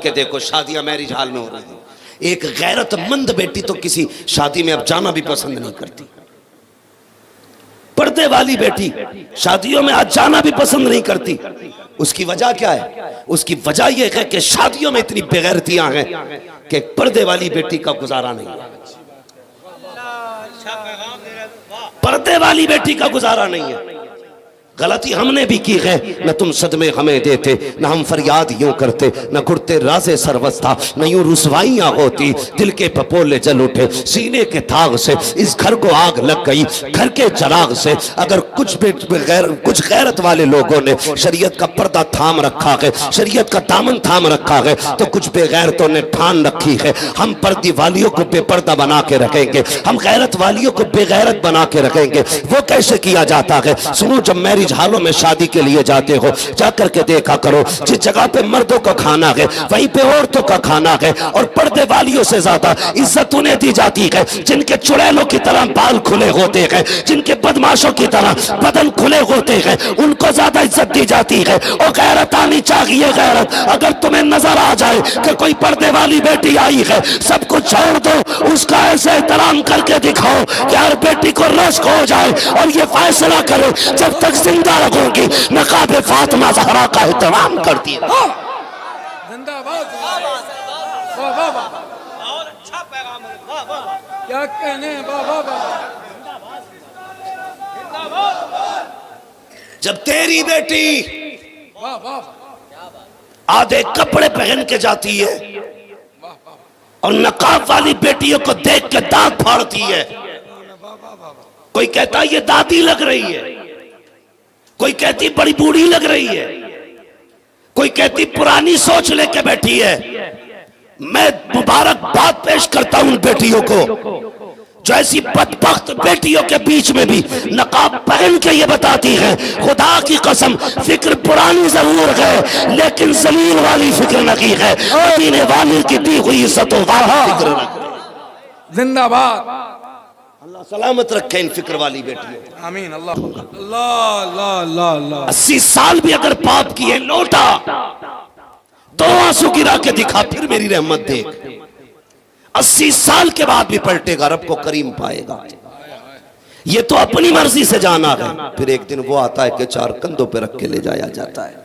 کے دیکھو شادیاں میرج ہال میں ہو رہی ہیں. ایک غیرت مند بیٹی تو کسی شادی میں اب جانا بھی پسند نہیں کرتی. پردے والی بیٹی شادیوں میں آج جانا بھی پسند نہیں کرتی. اس کی وجہ کیا ہے؟ اس کی وجہ یہ ہے کہ شادیوں میں اتنی بے غیرتیاں ہیں کہ پردے والی بیٹی کا گزارا نہیں ہے. پردے والی بیٹی کا گزارا نہیں ہے. غلطی ہم نے بھی کی ہے. نہ تم صدمے ہمیں دیتے، نہ ہم فریاد یوں کرتے، نہ گھٹتے راز سروس تھا، نہ یوں رسوائیاں ہوتی. دل کے پپولے جل اٹھے سینے کے تاغ سے، اس گھر کو آگ لگ گئی گھر کے چراغ سے. اگر کچھ غیرت والے لوگوں نے شریعت کا پردہ تھام رکھا ہے، شریعت کا دامن تھام رکھا ہے، تو کچھ بے غیرتوں نے ٹھان رکھی ہے ہم پردی والیوں کو بے پردہ بنا کے رکھیں گے، ہم غیرت والیوں کو بے غیرت بنا کے رکھیں گے. وہ کیسے کیا جاتا ہے؟ سنو، جب میرج حالوں میں شادی کے لیے جاتے ہو جا کر کے دیکھا کرو جس جگہ پہ مردوں کا کھانا ہے وہیں پہ عورتوں کا کھانا ہے. اور پردے والیوں سے زیادہ عزت انہیں دی جاتی ہے جن کے چڑیلوں کی طرح بال کھلے ہوتے ہیں، جن کے بدماشوں کی طرح بدن کھلے ہوتے ہیں، ان کو زیادہ عزت دی جاتی ہے. اور غیرت آنی چاہیے. غیرت اگر تمہیں نظر آ جائے کہ کوئی پردے والی بیٹی آئی ہے، سب کچھ چھوڑ دو، اس کا ایسے احترام کر کے دکھاؤ کہ ہر بیٹی کو رشک ہو جائے اور یہ فیصلہ کرے جب تک زندہ رکھوں گی نقاب فاطمہ زہرا کا احترام کرتی ہے. زندہ باد. واہ واہ واہ، اور اچھا پیغام ہے. واہ واہ، کیا کہنے. واہ واہ واہ. جب تیری بیٹی واہ واہ، آدھے کپڑے پہن کے جاتی ہے اور نقاب والی بیٹیوں کو دیکھ کے دانت پھاڑتی ہے، کوئی کہتا یہ دادی لگ رہی ہے، کوئی کہتی بڑی بوڑھی لگ رہی ہے، کوئی کہتی پرانی سوچ لے کے بیٹھی ہے. میں مبارک بات پیش کرتا ہوں ان بیٹیوں کو جو ایسی بدبخت بیٹیوں کے بیچ میں بھی نقاب پہن کے یہ بتاتی ہیں خدا کی قسم فکر پرانی ضرور ہے لیکن ذلیل والی فکر نہیں ہے. مدینے والی کی دی ہوئی عزتوں والا فکر نہیں. زندہ باد. اللہ سلامت رکھے ان فکر والی بیٹیوں. آمین. اللہ اللہ اللہ اللہ اللہ. 80 سال بھی اگر پاپ کیے لوٹا تو آنسو گرا کے دکھا پھر میری رحمت دیکھ. 80 سال کے بعد بھی پلٹے گا، رب کو کریم پائے گا. یہ تو اپنی مرضی سے جانا ہے. پھر ایک دن وہ آتا ہے کہ 4 کندھوں پہ رکھ کے لے جایا جاتا ہے.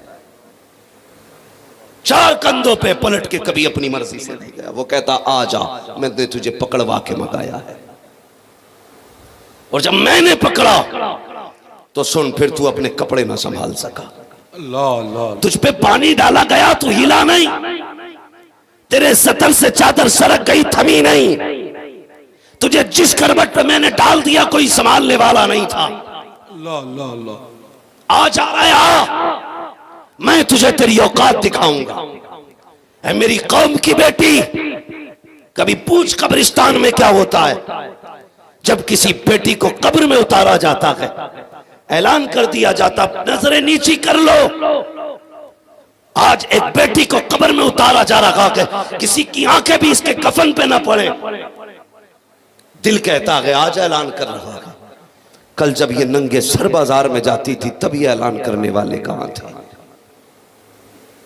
4 کندھوں پہ پلٹ کے کبھی اپنی مرضی سے نہیں گیا. وہ کہتا آ جا، میں نے تجھے پکڑوا کے منگایا ہے. اور جب میں نے پکڑا تو سن پھر تو اپنے کپڑے نہ سنبھال سکا. اللہ اللہ. تجھ پہ پانی ڈالا گیا تو ہلا نہیں، تیرے سطر سے چادر سرک گئی تھمی نہیں، تجھے جس کروٹ پہ میں نے ڈال دیا کوئی سنبھالنے والا نہیں تھا. اللہ اللہ اللہ. آ جا رہا ہے، میں تجھے تیری اوقات دکھاؤں گا. اے میری قوم کی بیٹی، کبھی پوچھ قبرستان میں کیا ہوتا ہے جب کسی بیٹی کو قبر میں اتارا جاتا ہے. اعلان کر دیا جاتا نظریں نیچی کر لو. آج ایک بیٹی کو قبر میں اتارا جا رہا ہے، کسی کی آنکھیں بھی اس کے کفن پہ نہ پڑے. دل کہتا ہے آج اعلان کر رہا ہے. کل جب یہ ننگے سر بازار میں جاتی تھی تب یہ اعلان کرنے والے کہاں تھے؟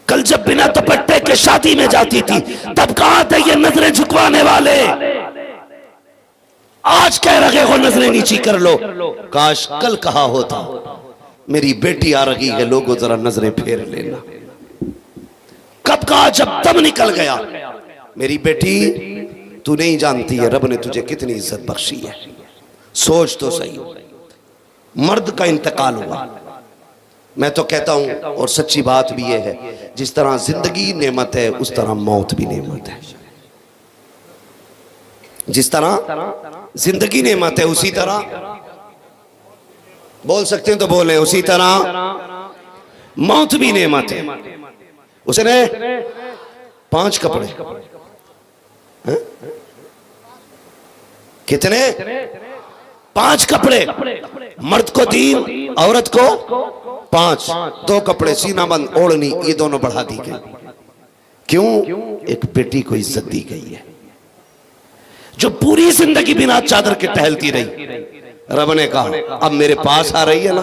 کل جب بنا دوپٹے کے شادی میں جاتی تھی تب کہاں تھے یہ نظریں جھکوانے والے؟ آج کہہ رہے ہو نظریں نیچی کر لو. کاش کل کہا ہوتا میری بیٹی آ رہی ہے لوگوں ذرا نظریں پھیر لینا. کب کہا جب دم نکل گیا. میری بیٹی تو نہیں جانتی ہے رب نے تجھے کتنی عزت بخشی ہے. سوچ تو صحیح، مرد کا انتقال ہوا. میں تو کہتا ہوں اور سچی بات بھی یہ ہے جس طرح زندگی نعمت ہے اس طرح موت بھی نعمت ہے. جس طرح زندگی نعمت ہے اسی طرح بول سکتے ہیں تو بولیں اسی طرح موت بھی نعمت ہے. اس نے 5 کپڑے کتنے 5 کپڑے مرد کو 3 عورت کو 5 2 کپڑے سینہ بند اوڑھنی یہ دونوں بڑھا دی گئی. کیوں؟ ایک بیٹی کو عزت دی گئی ہے جو پوری زندگی بنا چادر کے ٹہلتی رہی. رب نے کہا اب میرے پاس آ رہی ہے نا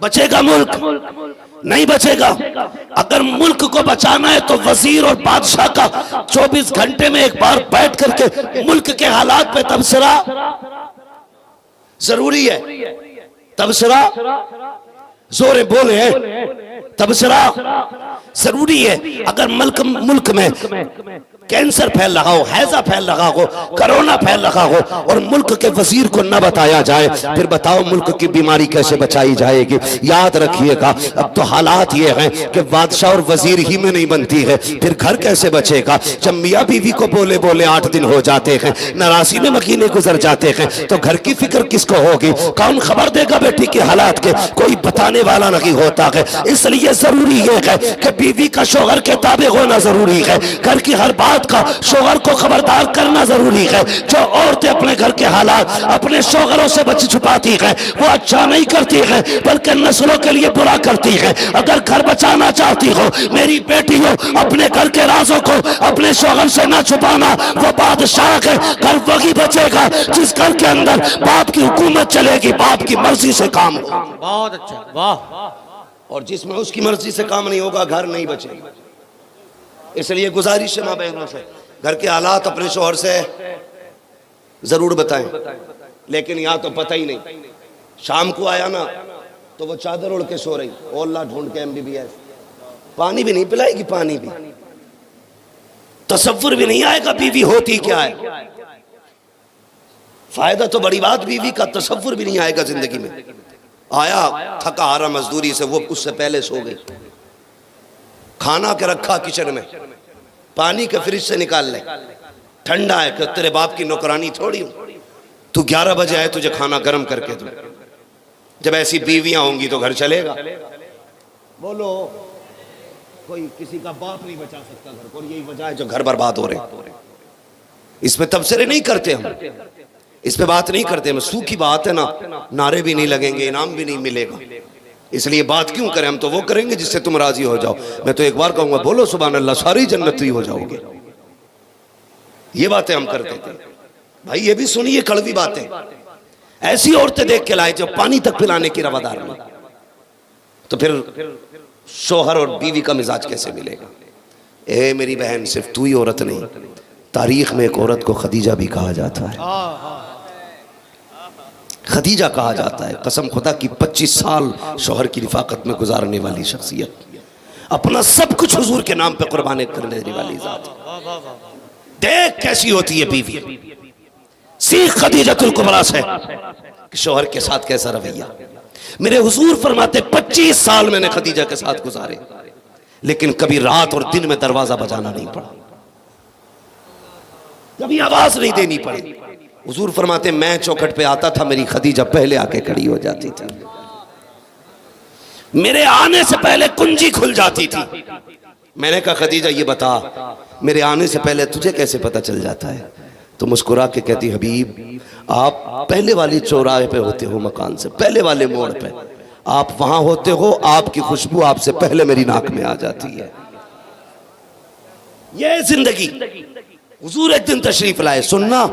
بچے گا ملک؟ نہیں بچے گا۔ اگر ملک کو بچانا ہے تو وزیر اور بادشاہ کا 24 گھنٹے میں ایک بار بیٹھ کر کے ملک کے حالات پہ تبصرہ ضروری ہے۔ تبصرہ زور بولے ہیں، تبصرہ ضروری ہے۔ اگر ملک میں کینسر پھیل رہا ہو، ہیضہ پھیل رہا ہو، کرونا پھیل رہا ہو اور ملک کے وزیر کو نہ بتایا جائے، پھر بتاؤ ملک کی بیماری کیسے بچائی جائے گی؟ یاد رکھیے گا اب تو حالات یہ ہیں کہ بادشاہ اور وزیر ہی میں نہیں بنتی ہے، پھر گھر کیسے بچے گا؟ جب میاں بیوی کو بولے 8 دن ہو جاتے ہیں، ناراضی میں مہینے گزر جاتے ہیں، تو گھر کی فکر کس کو ہوگی؟ کون خبر دے گا بیٹی کے حالات کے؟ کوئی بتانے والا نہیں ہوتا ہے۔ اس لیے ضروری یہ ہے کہ بیوی کا شوہر کے تابع ہونا ضروری ہے، گھر کی ہر بات کا شوہر کو خبردار کرنا ضروری ہے۔ جو عورتیں اپنے گھر کے حالات اپنے شوہروں سے بچ چھپاتی ہیں وہ اچھا نہیں کرتی ہیں بلکہ نسلوں کے لیے برا کرتی ہیں۔ اگر گھر بچانا چاہتی ہو میری بیٹی ہو، اپنے گھر کے رازوں کو اپنے شوہر سے نہ چھپانا۔ وہ بادشاہ ہے، گھر وہی بچے گا جس گھر کے اندر باپ کی حکومت چلے گی، باپ کی مرضی سے کام ہوگا، بہت اچھا، واہ۔ اور جس میں اس کی مرضی سے کام نہیں ہوگا گھر نہیں بچے گا۔ اس لیے گزارش ہے ماں بہنوں سے، گھر کے حالات اپنے شوہر سے ضرور بتائیں، لیکن یہاں تو پتہ ہی نہیں۔ شام کو آیا نا تو وہ چادر اڑ کے سو رہی، او اللہ ڈھونڈ کے MBBS، پانی بھی نہیں پلائے گی، پانی بھی تصور بھی نہیں آئے گا بیوی ہوتی کیا ہے۔ فائدہ تو بڑی بات، بیوی کا تصور بھی نہیں آئے گا زندگی میں۔ آیا تھکا ہارا مزدوری سے، وہ اس سے پہلے سو گئی، کھانا کے رکھا کچن میں، پانی کے فریج سے نکال لے، ٹھنڈا ہے کہ تیرے باپ کی نوکرانی تھوڑی ہوں، تو 11 بجے آئے تجھے کھانا گرم کر کے دوں۔ جب ایسی بیویاں ہوں گی تو گھر چلے گا۔ بولو کوئی کسی کا باپ نہیں بچا سکتا گھر کو، یہی وجہ ہے جو گھر برباد ہو رہے ہیں۔ اس پہ تبصرے نہیں کرتے ہم، اس پہ بات نہیں کرتے ہم، سوکھی بات ہے نا، نعرے بھی نہیں لگیں گے، انعام بھی نہیں ملے گا۔ اس لیے بات کیوں کریں، ہم تو وہ کریں گے جس سے تم راضی ہو جاؤ۔ میں تو ایک بار کہوں گا بولو سبحان اللہ، ساری جنتی ہو جاؤ گے۔ یہ باتیں ہم کرتے تھے بھائی، یہ بھی سنیے کڑوی باتیں۔ ایسی عورتیں دیکھ کے لائے جو پانی تک پلانے کی روادار نہیں، تو پھر شوہر اور بیوی کا مزاج کیسے ملے گا؟ اے میری بہن، صرف تو ہی عورت نہیں، تاریخ میں ایک عورت کو خدیجہ بھی کہا جاتا ہے، خدیجہ کہا جاتا ہے۔ قسم خدا کی 25 سال شوہر کی رفاقت میں گزارنے والی شخصیت، اپنا سب کچھ حضور کے نام پہ قربان کرنے والی ذات۔ دیکھ کیسی ہوتی ہے بیوی، سیکھ خدیجۃ الکبریٰ سے کہ شوہر کے ساتھ کیسا رویہ۔ میرے حضور فرماتے 25 سال میں نے خدیجہ کے ساتھ گزارے، لیکن کبھی رات اور دن میں دروازہ بجانا نہیں پڑا، کبھی آواز نہیں دینی پڑی۔ حضور فرماتے میں چوکھٹ پہ آتا تھا، میری خدیجہ پہلے آ کے کھڑی ہو جاتی تھی، میرے آنے سے پہلے کنجی کھل جاتی تھی۔ میں نے کہا خدیجہ یہ بتا، میرے آنے سے پہلے تجھے کیسے پتہ چل جاتا ہے؟ تو مسکرا کے کہتی حبیب آپ پہلے والی چوراہے پہ ہوتے ہو، مکان سے پہلے والے موڑ پہ آپ وہاں ہوتے ہو، آپ کی خوشبو آپ سے پہلے میری ناک میں آ جاتی ہے۔ یہ زندگی۔ حضور ایک دن تشریف لائے، سننا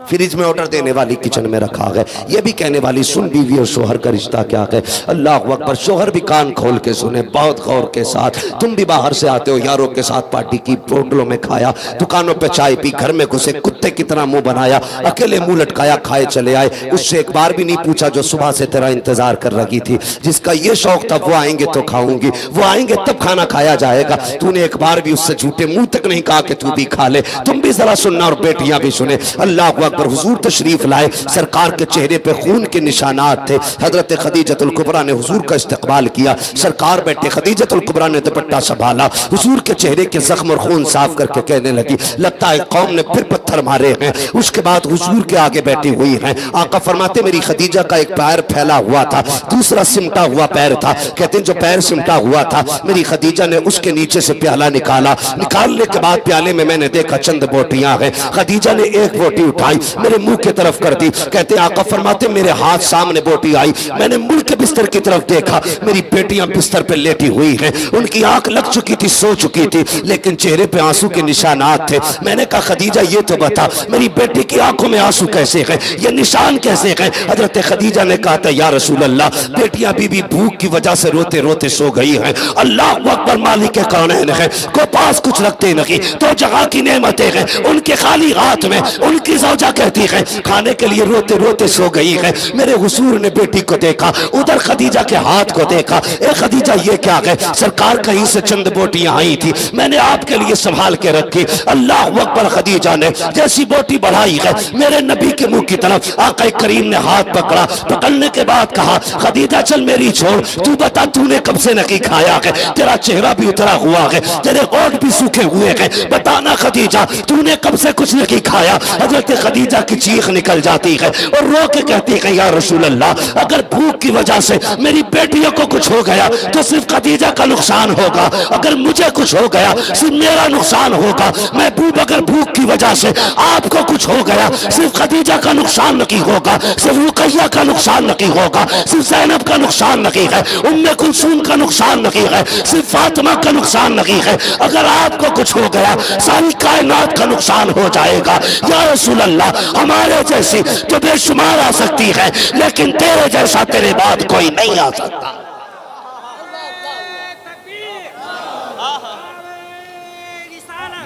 فریج میں آرڈر دینے والی کچن میں رکھا گئے، یہ بھی کہنے والی سن بیوی اور شوہر کا رشتہ کیا ہے۔ اللہ اکبر، شوہر بھی کان کھول کے سنے بہت غور کے ساتھ۔ تم بھی باہر سے آتے ہو، یاروں کے ساتھ پارٹی کی، ہوٹلوں میں کھایا، دکانوں پہ چائے پی، گھر میں گھسے کتے کی طرح منہ بنایا، اکیلے منہ لٹکایا کھائے چلے آئے۔ اس سے ایک بار بھی نہیں پوچھا جو صبح سے تیرا انتظار کر رہی تھی، جس کا یہ شوق تھا وہ آئیں گے تو کھاؤں گی، وہ آئیں گے تب کھانا کھایا جائے گا۔ تو نے ایک بار بھی اس سے جھوٹے منہ تک نہیں کہا کہ تو بھی کھا لے۔ تم بھی ذرا سننا اور بیٹیاں بھی سنیں۔ اللہ اکبر، حضور تشریف لائے، سرکار کے چہرے پہ خون کے نشانات تھے۔ حضرت خدیجۃ الکبریٰ نے حضور کا استقبال کیا، سرکار بیٹھے، خدیجۃ الکبریٰ نے دوپٹہ سنبھالا، حضور کے چہرے کے زخم اور خون صاف کر کے کہنے لگی لگتا ہے قوم نے پھر پتھر مارے ہیں۔ اس کے بعد حضور کے آگے بیٹھی ہوئی ہیں۔ آقا فرماتے میری خدیجہ کا ایک پیر پھیلا ہوا تھا، دوسرا سمٹا ہوا پیر تھا۔ کہتے ہیں جو پیر سمٹا ہوا تھا میری خدیجہ نے اس کے نیچے سے پیالہ نکالا، نکالنے کے بعد پیالے میں نے دیکھا چند بوٹیاں ہیں۔ خدیجہ نے ایک بوٹی اٹھائی، میرے منہ کی طرف کر دی۔ کہتے آقا فرماتے میرے ہاتھ سامنے بوٹی آئی، میں نے مڑ کے بستر کی طرف دیکھا، میری بیٹیاں بستر پہ لیٹی ہوئی ہیں، ان کی آنکھ لگ چکی تھی، سو چکی تھی، لیکن چہرے پہ آنسو کے نشانات تھے۔ میں نے کہا خدیجہ یہ تو بتا بتا میری بیٹی کی آنکھوں میں آنسو کیسے ہیں، یہ نشان کیسے ہیں؟ حضرت خدیجہ نے کہا تھا یا رسول اللہ بیٹیاں بی بی بھوک کی وجہ سے روتے روتے سو گئی ہیں، اللہ اکبر مالک کونین ہے، کو پاس کچھ رکھتے نہیں، تو جگہ کی نعمتیں ہیں ان کے خالی ہاتھ میں، ان کی زوجہ کہتی ہے کھانے کے لیے روتے روتے سو گئی ہے۔ میرے حضور نے بیٹی کو دیکھا، ادھر خدیجہ کے ہاتھ کو دیکھا، اے خدیجہ یہ کیا ہے؟ سرکار کہیں سے چند بوٹیاں آئی تھی، میں نے آپ کے لیے سنبھال کے رکھی۔ اللہ اکبر، خدیجہ نے جیسی بوٹی بڑھائی ہے میرے نبی کے منہ کی طرف، آقا کریم نے ہاتھ پکڑا، پکڑنے کے بعد کہا خدیجہ چل میری چھوڑ، تو بتا تو نے کب سے نہیں کھایا ہے؟ تیرا چہرہ بھی اترا ہوا ہے، تیرے ہونٹ بھی سوکھے ہوئے ہیں، بتانا خدیجہ تو نے کب سے کچھ نہیں کھایا؟ حضرت خدیجہ کی چیخ نکل جاتی ہے اور رو کے کہتی ہے یا رسول اللہ اگر بھوک کی وجہ سے میری بیٹیوں کو کچھ ہو گیا تو صرف خدیجہ کا نقصان ہوگا، اگر مجھے کچھ ہو گیا صرف میرا نقصان ہوگا، محبوب اگر بھوک کی وجہ سے آپ کو کچھ ہو گیا صرف خدیجہ کا نقصان نہیں ہوگا، صرف رقیہ کا نقصان نہیں ہوگا، صرف زینب کا نقصان نہیں ہے، ام کلثوم کا نقصان نہیں ہے، صرف فاطمہ کا نقصان نہیں ہے، اگر آپ کو کچھ ہو گیا ساری کائنات کا نقصان ہو جائے گا۔ یا رسول اللہ ہمارے جیسی تو بے شمار آ سکتی ہے لیکن تیرے جیسا تیرے بعد کوئی نہیں آ سکتا۔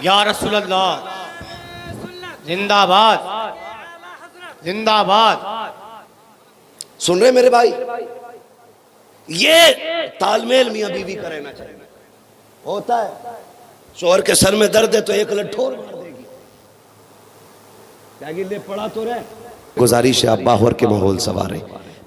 یا رسول اللہ زندہ باد، زندہ باد۔ سن رہے میرے بھائی، یہ تال میل میاں بیوی کا رہنا چاہیے۔ ہوتا ہے شوہر کے سر میں درد ہے تو ایک لٹھور مار دے گی، کیا گلے پڑا تو رہے۔ گزارش ہے آپ باہر کے ماحول سنواریں،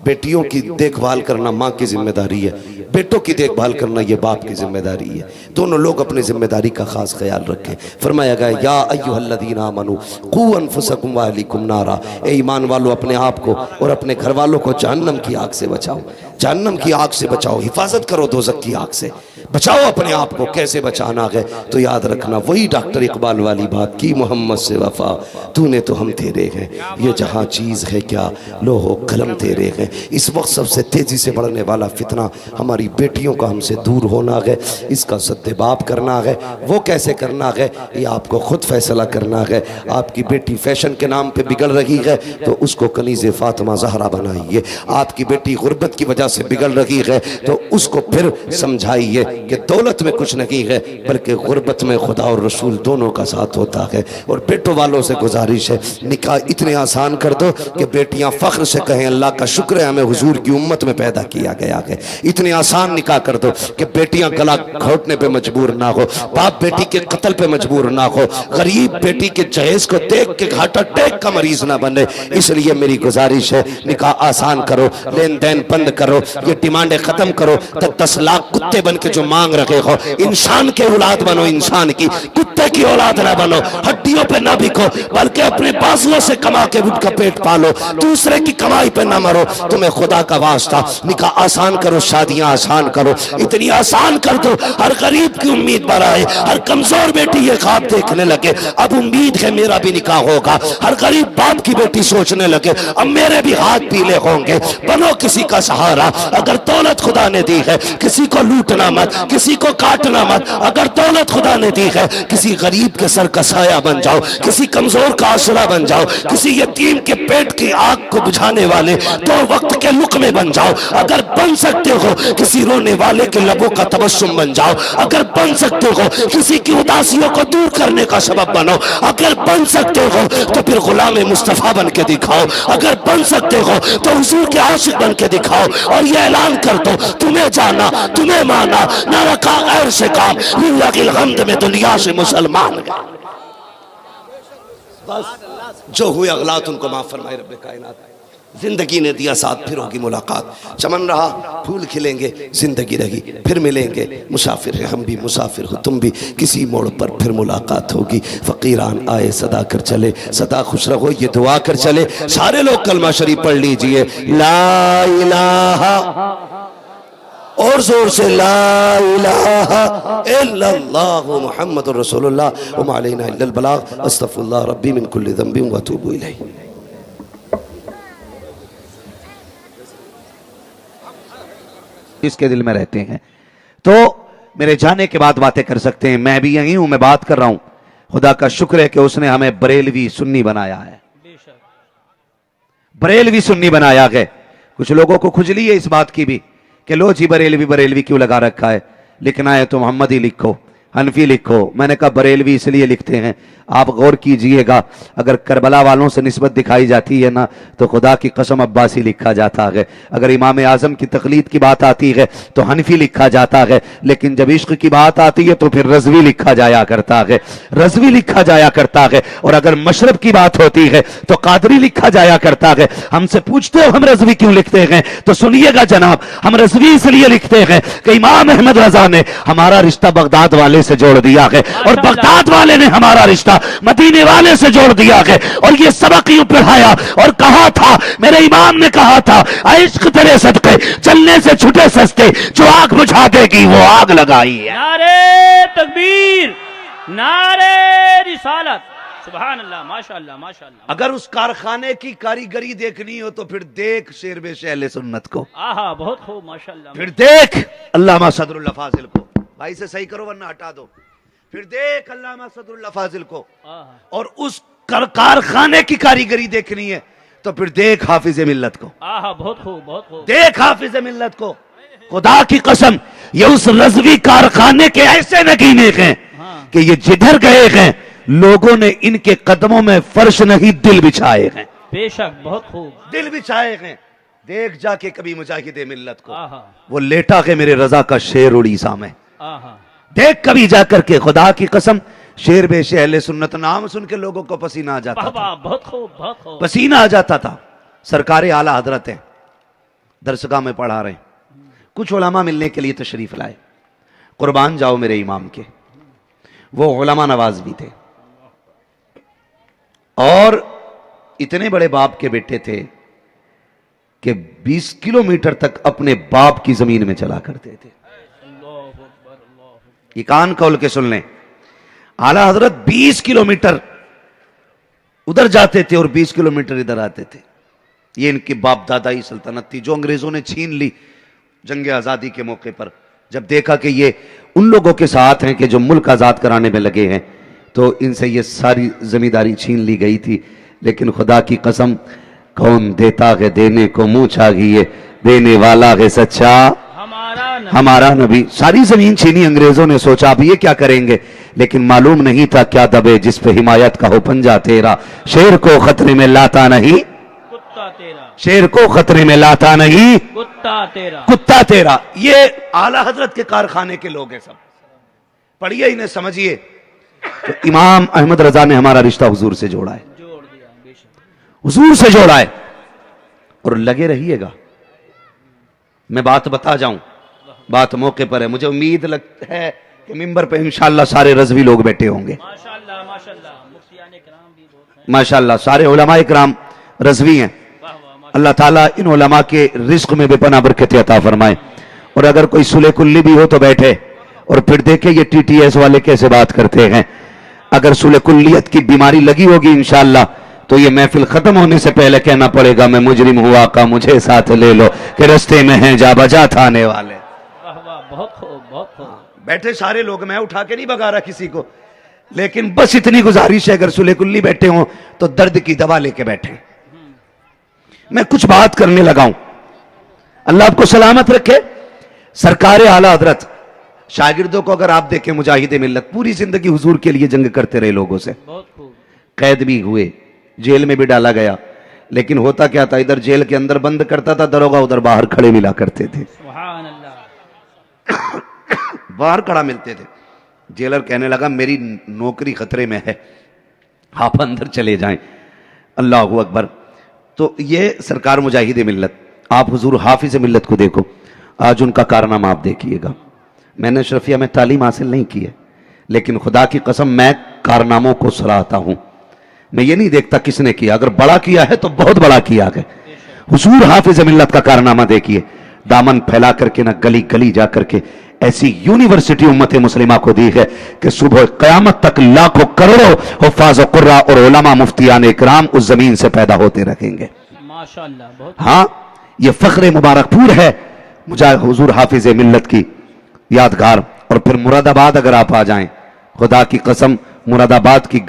بیٹیوں کی دیکھ بھال کرنا ماں کی ذمہ داری ہے، بیٹوں کی دیکھ بھال کرنا یہ باپ کی ذمہ داری ہے، دونوں لوگ اپنی ذمہ داری کا خاص خیال رکھیں۔ فرمایا گیا یا ایھا الذین آمنوا قوا انفسکم واہلیکم نارا، اے ایمان والو اپنے آپ کو اور اپنے گھر والوں کو جہنم کی آگ سے بچاؤ، جہنم کی آگ سے بچاؤ، حفاظت کرو دوزخ کی آگ سے، بچاؤ اپنے آپ کو۔ کیسے بچانا ہے تو یاد رکھنا وہی ڈاکٹر اقبال والی بات کی، محمد سے وفا تو نے تو ہم تیرے ہیں، یہ جہاں چیز ہے کیا لوح و قلم تیرے ہیں۔ اس وقت سب سے تیزی سے بڑھنے والا فتنہ ہماری بیٹیوں کا ہم سے دور ہونا ہے، اس کا سدباب کرنا ہے۔ وہ کیسے کرنا ہے یہ آپ کو خود فیصلہ کرنا ہے۔ آپ کی بیٹی فیشن کے نام پہ بگڑ رہی ہے تو اس کو کنیز فاطمہ زہرا بنائیے، آپ کی بیٹی غربت کی وجہ سے بگڑ رہی ہے تو اس کو پھر سمجھائیے کہ دولت میں کچھ نہیں ہے بلکہ غربت میں خدا اور رسول دونوں کا ساتھ ہوتا ہے۔ اور بیٹوں والوں سے گزارش ہے نکاح اتنے آسان کر دو کہ بیٹیاں فخر سے کہیں اللہ کا شکر ہے ہمیں حضور کی امت میں پیدا کیا گیا ہے۔ اتنے آسان نکاح کر دو کہ بیٹیاں گلا گھونٹنے پہ مجبور نہ ہو، باپ بیٹی کے قتل پہ مجبور نہ ہو، غریب بیٹی کے جہیز کو دیکھ کے ہارٹ اٹیک کا مریض نہ بنے۔ اس لیے میری گزارش ہے نکاح آسان کرو، لین دین بند کرو، یہ ڈیمانڈیں ختم کرو۔ 10 لاکھ کتے بن کے جو مانگ رکھے ہو، انسان کے اولاد بنو، انسان کی، کتے کی اولاد نہ بنو، ہڈیوں پہ نہ بکو بلکہ اپنے بازوؤں سے کما کے ان کا پیٹ پالو، دوسرے کی کمائی پہ نہ مرو۔ تمہیں خدا کا واسطہ نکاح آسان کرو، شادیاں آسان کرو، اتنی آسان کر دو ہر غریب کی امید بڑھائے، ہر کمزور بیٹی یہ خواب دیکھنے لگے اب امید ہے میرا بھی نکاح ہوگا، ہر غریب باپ کی بیٹی سوچنے لگے اب میرے بھی ہاتھ پیلے ہوں گے۔ بنو کسی کا سہارا، اگر دولت خدا نے دی ہے کسی کو لوٹنا مت، کسی کو کاٹنا مت، اگر دولت خدا نے دی ہے کسی غریب کے سر کا سایہ بن جاؤ، کسی کمزور کا آسرا بن جاؤ، کسی یتیم کے پیٹ کی آگ کو بجھانے والے 2 وقت کے لقمے بن جاؤ، اگر بن سکتے ہو کسی رونے والے کے لبوں کا تبسم بن جاؤ، اگر بن سکتے ہو کسی کی اداسیوں کو دور کرنے کا سبب بنو، اگر بن سکتے ہو تو پھر غلام مصطفیٰ بن کے دکھاؤ، اگر بن سکتے ہو تو حضور کے عاشق بن کے دکھاؤ اور یہ اعلان کر دو تمہیں جانا تمہیں مانا نہ رکھا غیر سے کام، للہ کی الحمد میں دنیا سے مسلمان گئے۔ بس جو ہوئے اغلاط ان کو معاف فرمائے رب کائنات۔ زندگی نے دیا ساتھ پھر ہوگی ملاقات، چمن رہا پھول کھلیں گے، زندگی رہی پھر ملیں گے، مسافر ہیں ہم بھی مسافر ہو تم بھی، کسی موڑ پر پھر ملاقات ہوگی۔ فقیران آئے صدا کر چلے، صدا خوش رہو یہ دعا کر چلے۔ سارے لوگ کلمہ شریف پڑھ لیجئے، لا الہ اور زور سے لا الہ الا اللہ محمد رسول اللہ وما علینا الا البلاغ استغفر اللہ ربی من کل ذنب واتوب الیہ۔ جس کے دل میں رہتے ہیں تو میرے جانے کے بعد باتیں کر سکتے ہیں، میں بھی یہی ہوں، میں بات کر رہا ہوں۔ خدا کا شکر ہے کہ اس نے ہمیں بریلوی سنی بنایا ہے، بے شک بریلوی سنی بنایا ہے۔ کچھ لوگوں کو کھجلی ہے اس بات کی بھی کہ لو جی بریلوی بریلوی کیوں لگا رکھا ہے، لکھنا ہے تو محمدی لکھو، حنفی لکھو۔ میں نے کہا بریلوی اس لیے لکھتے ہیں، آپ غور کیجئے گا، اگر کربلا والوں سے نسبت دکھائی جاتی ہے نا تو خدا کی قسم عباسی لکھا جاتا ہے، اگر امام اعظم کی تقلید کی بات آتی ہے تو حنفی لکھا جاتا ہے، لیکن جب عشق کی بات آتی ہے تو پھر رضوی لکھا جایا کرتا ہے، رضوی لکھا جایا کرتا ہے، اور اگر مشرب کی بات ہوتی ہے تو قادری لکھا جایا کرتا ہے۔ ہم سے پوچھتے ہو ہم رضوی کیوں لکھتے ہیں تو سنیے گا جناب، ہم رضوی اس لیے لکھتے ہیں کہ امام احمد رضا نے ہمارا رشتہ بغداد والے سے جوڑ دیا ہے، اور بغداد والے نے ہمارا رشتہ مدینے والے سے جوڑ دیا ہے، اور یہ سبق یوں پڑھایا اور کہا تھا، میرے امام نے کہا تھا، عشق تیرے صدقے چلنے سے چھٹے سستے، جو آگ بجھا دے گی وہ آگ لگائی ہے۔ نعرے تکبیر، نعرے رسالت، سبحان اللہ، ماشاءاللہ ماشاءاللہ۔ اگر اس کارخانے کی کاریگری دیکھنی ہو تو پھر دیکھ شیر بے اہل سنت کو، آہا بہت خوب، ماشاءاللہ۔ پھر دیکھ علامہ صدر اللہ فاضل کو، بھائی سے صحیح کرو ورنہ ہٹا دو، پھر دیکھ علامہ صدر اللہ فاضل کو، آہا اور اس کارخانے کی کاریگری دیکھنی ہے تو پھر دیکھ حافظ ملت کو، آہا بہت خوب، بہت خوب۔ دیکھ حافظ ملت کو۔ خدا کی قسم یہ اس رضوی کارخانے کے ایسے نگینے ہیں کہ یہ جدھر گئے ہیں لوگوں نے ان کے قدموں میں فرش نہیں دل بچھائے ہیں، بے شک بہت خوب، دل بچھائے ہیں۔ دیکھ جا کے کبھی مجاہد ملت کو، آہا وہ لیٹا ہے میرے رضا کا شیر اڑیسہ میں، آہا دیکھ کبھی جا کر کے، خدا کی قسم شیر بے اہل سنت نام سن کے لوگوں کو پسینہ آ جاتا تھا، واہ، بہت خوب، بہت خوب۔ پسینہ آ جاتا تھا۔ سرکار اعلیٰ حضرت ہیں، درسگاہ میں پڑھا رہے ہیں، کچھ علماء ملنے کے لیے تشریف لائے، قربان جاؤ میرے امام کے، وہ علماء نواز بھی تھے اور اتنے بڑے باپ کے بیٹے تھے کہ 20 کلومیٹر تک اپنے باپ کی زمین میں چلا کرتے تھے۔ یہ کان کھول کے سن لیں، اعلیٰ حضرت 20 کلومیٹر ادھر جاتے تھے اور 20 کلومیٹر ادھر آتے تھے۔ یہ ان کی باپ دادائی سلطنت تھی جو انگریزوں نے چھین لی جنگ آزادی کے موقع پر۔ جب دیکھا کہ یہ ان لوگوں کے ساتھ ہیں کہ جو ملک آزاد کرانے میں لگے ہیں تو ان سے یہ ساری زمینداری چھین لی گئی تھی، لیکن خدا کی قسم کون دیتا ہے دینے کو منہ چاہیے، دینے والا ہے سچا ہمارا نبی۔ ساری زمین چھینی انگریزوں نے، سوچا اب یہ کیا کریں گے، لیکن معلوم نہیں تھا کیا دبے جس پہ حمایت کا ہو پنجہ تیرا، شیر کو خطرے میں لاتا نہیں، کتا تیرا، شیر کو خطرے میں لاتا نہیں، کتا تیرا۔ کتا تیرا۔ یہ اعلیٰ حضرت کے کارخانے کے لوگ ہیں سب، پڑھیے انہیں سمجھیے۔ تو امام احمد رضا نے ہمارا رشتہ حضور سے جوڑا ہے، جوڑ دیا، بے شک۔ حضور سے جوڑا ہے، اور لگے رہیے گا۔ میں بات بتا جاؤں، بات موقع پر ہے، مجھے امید ہے کہ ممبر پہ انشاءاللہ سارے رضوی لوگ بیٹھے ہوں گے، ماشاءاللہ ماشاءاللہ، مفتیان کرام بھی بہت ہیں، ماشاءاللہ سارے علماء کرام رضوی ہیں۔ واہ واہ، اللہ تعالیٰ ان علماء کے رزق میں بے پناہ برکت عطا فرمائے۔ اور اگر کوئی صلح کلی بھی ہو تو بیٹھے اور پھر دیکھے یہ ٹی ٹی ایس والے کیسے بات کرتے ہیں۔ اگر صلح کلیت کی بیماری لگی ہوگی انشاءاللہ تو یہ محفل ختم ہونے سے پہلے کہنا پڑے گا میں مجرم ہوا کا مجھے ساتھ لے لو کہ رستے میں ہیں جا بجا تھانے والے۔ واہ واہ، بہت خوب، بہت خوب۔ بیٹھے سارے لوگ، میں اٹھا کے نہیں بگا رہا کسی کو، لیکن بس اتنی گزارش ہے اگر صلح کلی بیٹھے ہوں تو درد کی دوا لے کے بیٹھیں۔ میں کچھ بات کرنے لگا ہوں، اللہ آپ کو سلامت رکھے۔ سرکار اعلیٰ حضرت شاگردوں کو اگر آپ دیکھیں، مجاہد ملت پوری زندگی حضور کے لیے جنگ کرتے رہے لوگوں سے، بہت خوب، قید بھی ہوئے، جیل میں بھی ڈالا گیا، لیکن ہوتا کیا تھا، ادھر جیل کے اندر بند کرتا تھا دروگا، ادھر باہر کھڑے ملا کرتے تھے، سبحان اللہ، باہر کھڑا ملتے تھے۔ جیلر کہنے لگا میری نوکری خطرے میں ہے، آپ اندر چلے جائیں۔ اللہ اکبر۔ تو یہ سرکار مجاہد ملت، آپ حضور حافظ ملت کو دیکھو، آج ان کا کارنامہ آپ دیکھیے گا۔ میں نے اشرفیہ میں تعلیم حاصل نہیں کی ہے، لیکن خدا کی قسم میں کارناموں کو سراہتا ہوں۔ میں یہ نہیں دیکھتا کس نے کیا، اگر بڑا کیا ہے تو بہت بڑا کیا ہے۔ حضور حافظ ملت کا کارنامہ دیکھیے، دامن پھیلا کر کے نہ گلی گلی جا کر کے ایسی یونیورسٹی امت مسلمہ کو دی ہے کہ صبح قیامت تک لاکھوں کروڑوں حفاظ و قراء اور علماء مفتیان اکرام اس زمین سے پیدا ہوتے رہیں گے۔ ماشاءاللہ، بہت ہاں، یہ فخر مبارک پور ہے مجاہد حضور حافظ ملت کی یادگار۔ اور پھر مراد آباد اگر آپ آ جائیں، خدا کی قسم مراد آباد کی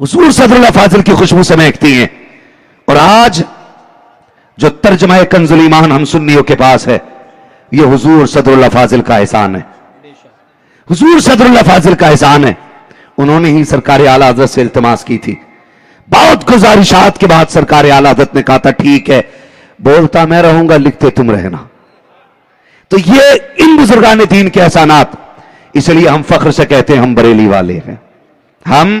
حضور صدر اللہ فاضل کی خوشبو سے مہکتی ہیں. اور آج جو ترجمہ کنز الایمان ہم سنیوں کے پاس ہے، یہ حضور صدر اللہ فاضل کا احسان ہے، حضور صدر اللہ فاضل کا احسان ہے. انہوں نے ہی سرکار اعلیٰ حضرت سے التماس کی تھی. بہت گزارشات کے بعد سرکار اعلیٰ حضرت نے کہا تھا ٹھیک ہے، بولتا میں رہوں گا، لکھتے تم رہنا. تو یہ ان بزرگان دین کے احسانات، اس لیے ہم فخر سے کہتے ہیں ہم بریلی والے ہیں. ہم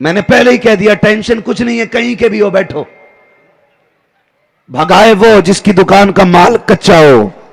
میں نے پہلے ہی کہہ دیا ٹینشن کچھ نہیں ہے، کہیں کے بھی ہو بیٹھو. بھگائے وہ جس کی دکان کا مال کچا ہو.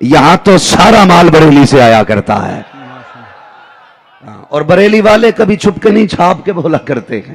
یہاں تو سارا مال بریلی سے آیا کرتا ہے. اور بریلی والے کبھی چھپ کے نہیں چھاپ کے بولا کرتے ہیں.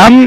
ہم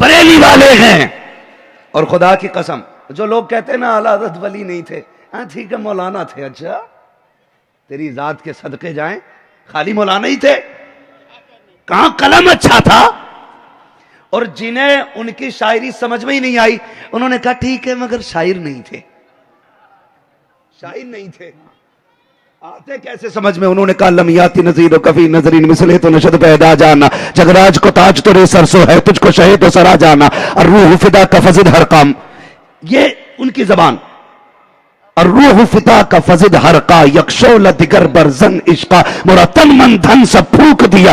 بریلی والے ہیں. اور خدا کی قسم جو لوگ کہتے ہیں نا اعلیٰ حضرت ولی نہیں تھے، ہاں ٹھیک ہے مولانا تھے. اچھا تیری ذات کے صدقے جائیں، خالی مولانا ہی تھے؟ کہاں قلم اچھا تھا. اور جنہیں ان کی شاعری سمجھ میں ہی نہیں آئی انہوں نے کہا ٹھیک ہے مگر شاعر نہیں تھے. شاعر نہیں تھے، آتے کیسے سمجھ میں؟ انہوں نے کہا لمیاتی نظیر و کفی نظرین مثلے تو نشد پیدا جانا، جگراج کو تاج تو رے سرسو ہے، تجھ کو شہید تو سرا جانا، الروح فدا کا فضد ہر کام. یہ ان کی زبان. الروح فدا کا فضد ہر کا یکشول دگر برزن عشقا، مرا تن من دھن سب پھونک دیا،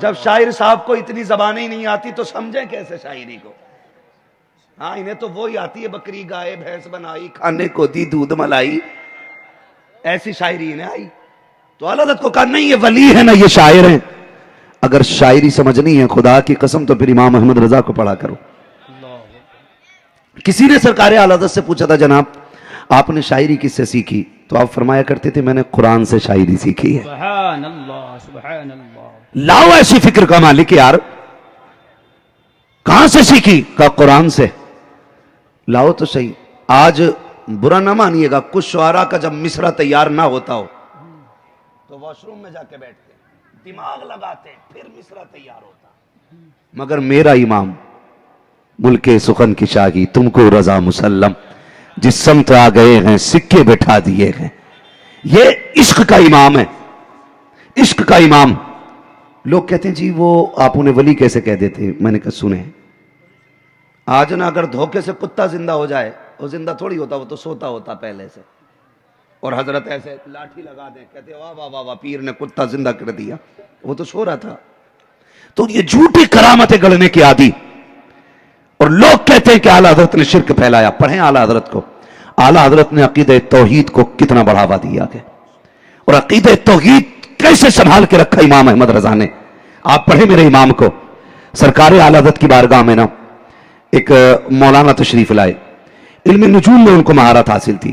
جب شاعر صاحب کو اتنی زبانیں ہی نہیں آتی تو سمجھیں کیسے شاعری کو. ہاں انہیں تو وہی آتی ہے، بکری گائے بھینس بنائی، کھانے کو دی دودھ ملائی، ایسی شاعری انہیں آئی. تو اعلیٰ حضرت کو کہا نہیں یہ ولی ہے نہ یہ شاعر ہیں. اگر شاعری سمجھنی ہے خدا کی قسم تو پھر امام احمد رضا کو پڑھا کرو. کسی نے سرکار اعلیٰ حضرت سے پوچھا تھا جناب آپ نے شاعری کس سے سیکھی؟ تو آپ فرمایا کرتے تھے میں نے قرآن سے شاعری سیکھی ہے. سبحان اللہ سبحان اللہ لاؤ ایسی فکر کا مالک یار. کہاں سے سیکھی؟ کہا قرآن سے. لاؤ تو صحیح. آج برا نہ مانیے گا، کچھ شعراء کا جب مصرع تیار نہ ہوتا ہو تو واش روم میں جا کے بیٹھتے، دماغ لگاتے، پھر مصرع تیار ہوتا. مگر میرا امام ملک سخن کی شاہی تم کو رضا مسلم، جس سمت آ گئے ہیں سکے بٹھا دیے ہیں. یہ عشق کا امام ہے، عشق کا امام. لوگ کہتے ہیں جی وہ آپ انہیں ولی کیسے کہہ دیتے؟ میں نے کہا سنیں، آج نا اگر دھوکے سے کتا زندہ ہو جائے، وہ زندہ تھوڑی ہوتا، وہ تو سوتا ہوتا پہلے سے. اور حضرت ایسے لاٹھی لگا دیں، کہتے واہ واہ واہ واہ پیر نے کتا زندہ کر دیا، وہ تو سو رہا تھا. تو یہ جھوٹی کرامتیں گڑھنے کی عادی. اور لوگ کہتے ہیں کہ اعلیٰ حضرت نے شرک پھیلایا. پڑھیں اعلیٰ حضرت کو. اعلیٰ حضرت نے عقیدہ توحید کو کتنا بڑھاوا دیا ہے، اور عقیدہ توحید کیسے سنبھال کے رکھا امام احمد رضا نے. آپ پڑھیں میرے امام کو. سرکار اعلیٰ حضرت کی بارگاہ میں نا ایک مولانا تشریف لائے. علم نجوم میں ان کو مہارت حاصل تھی.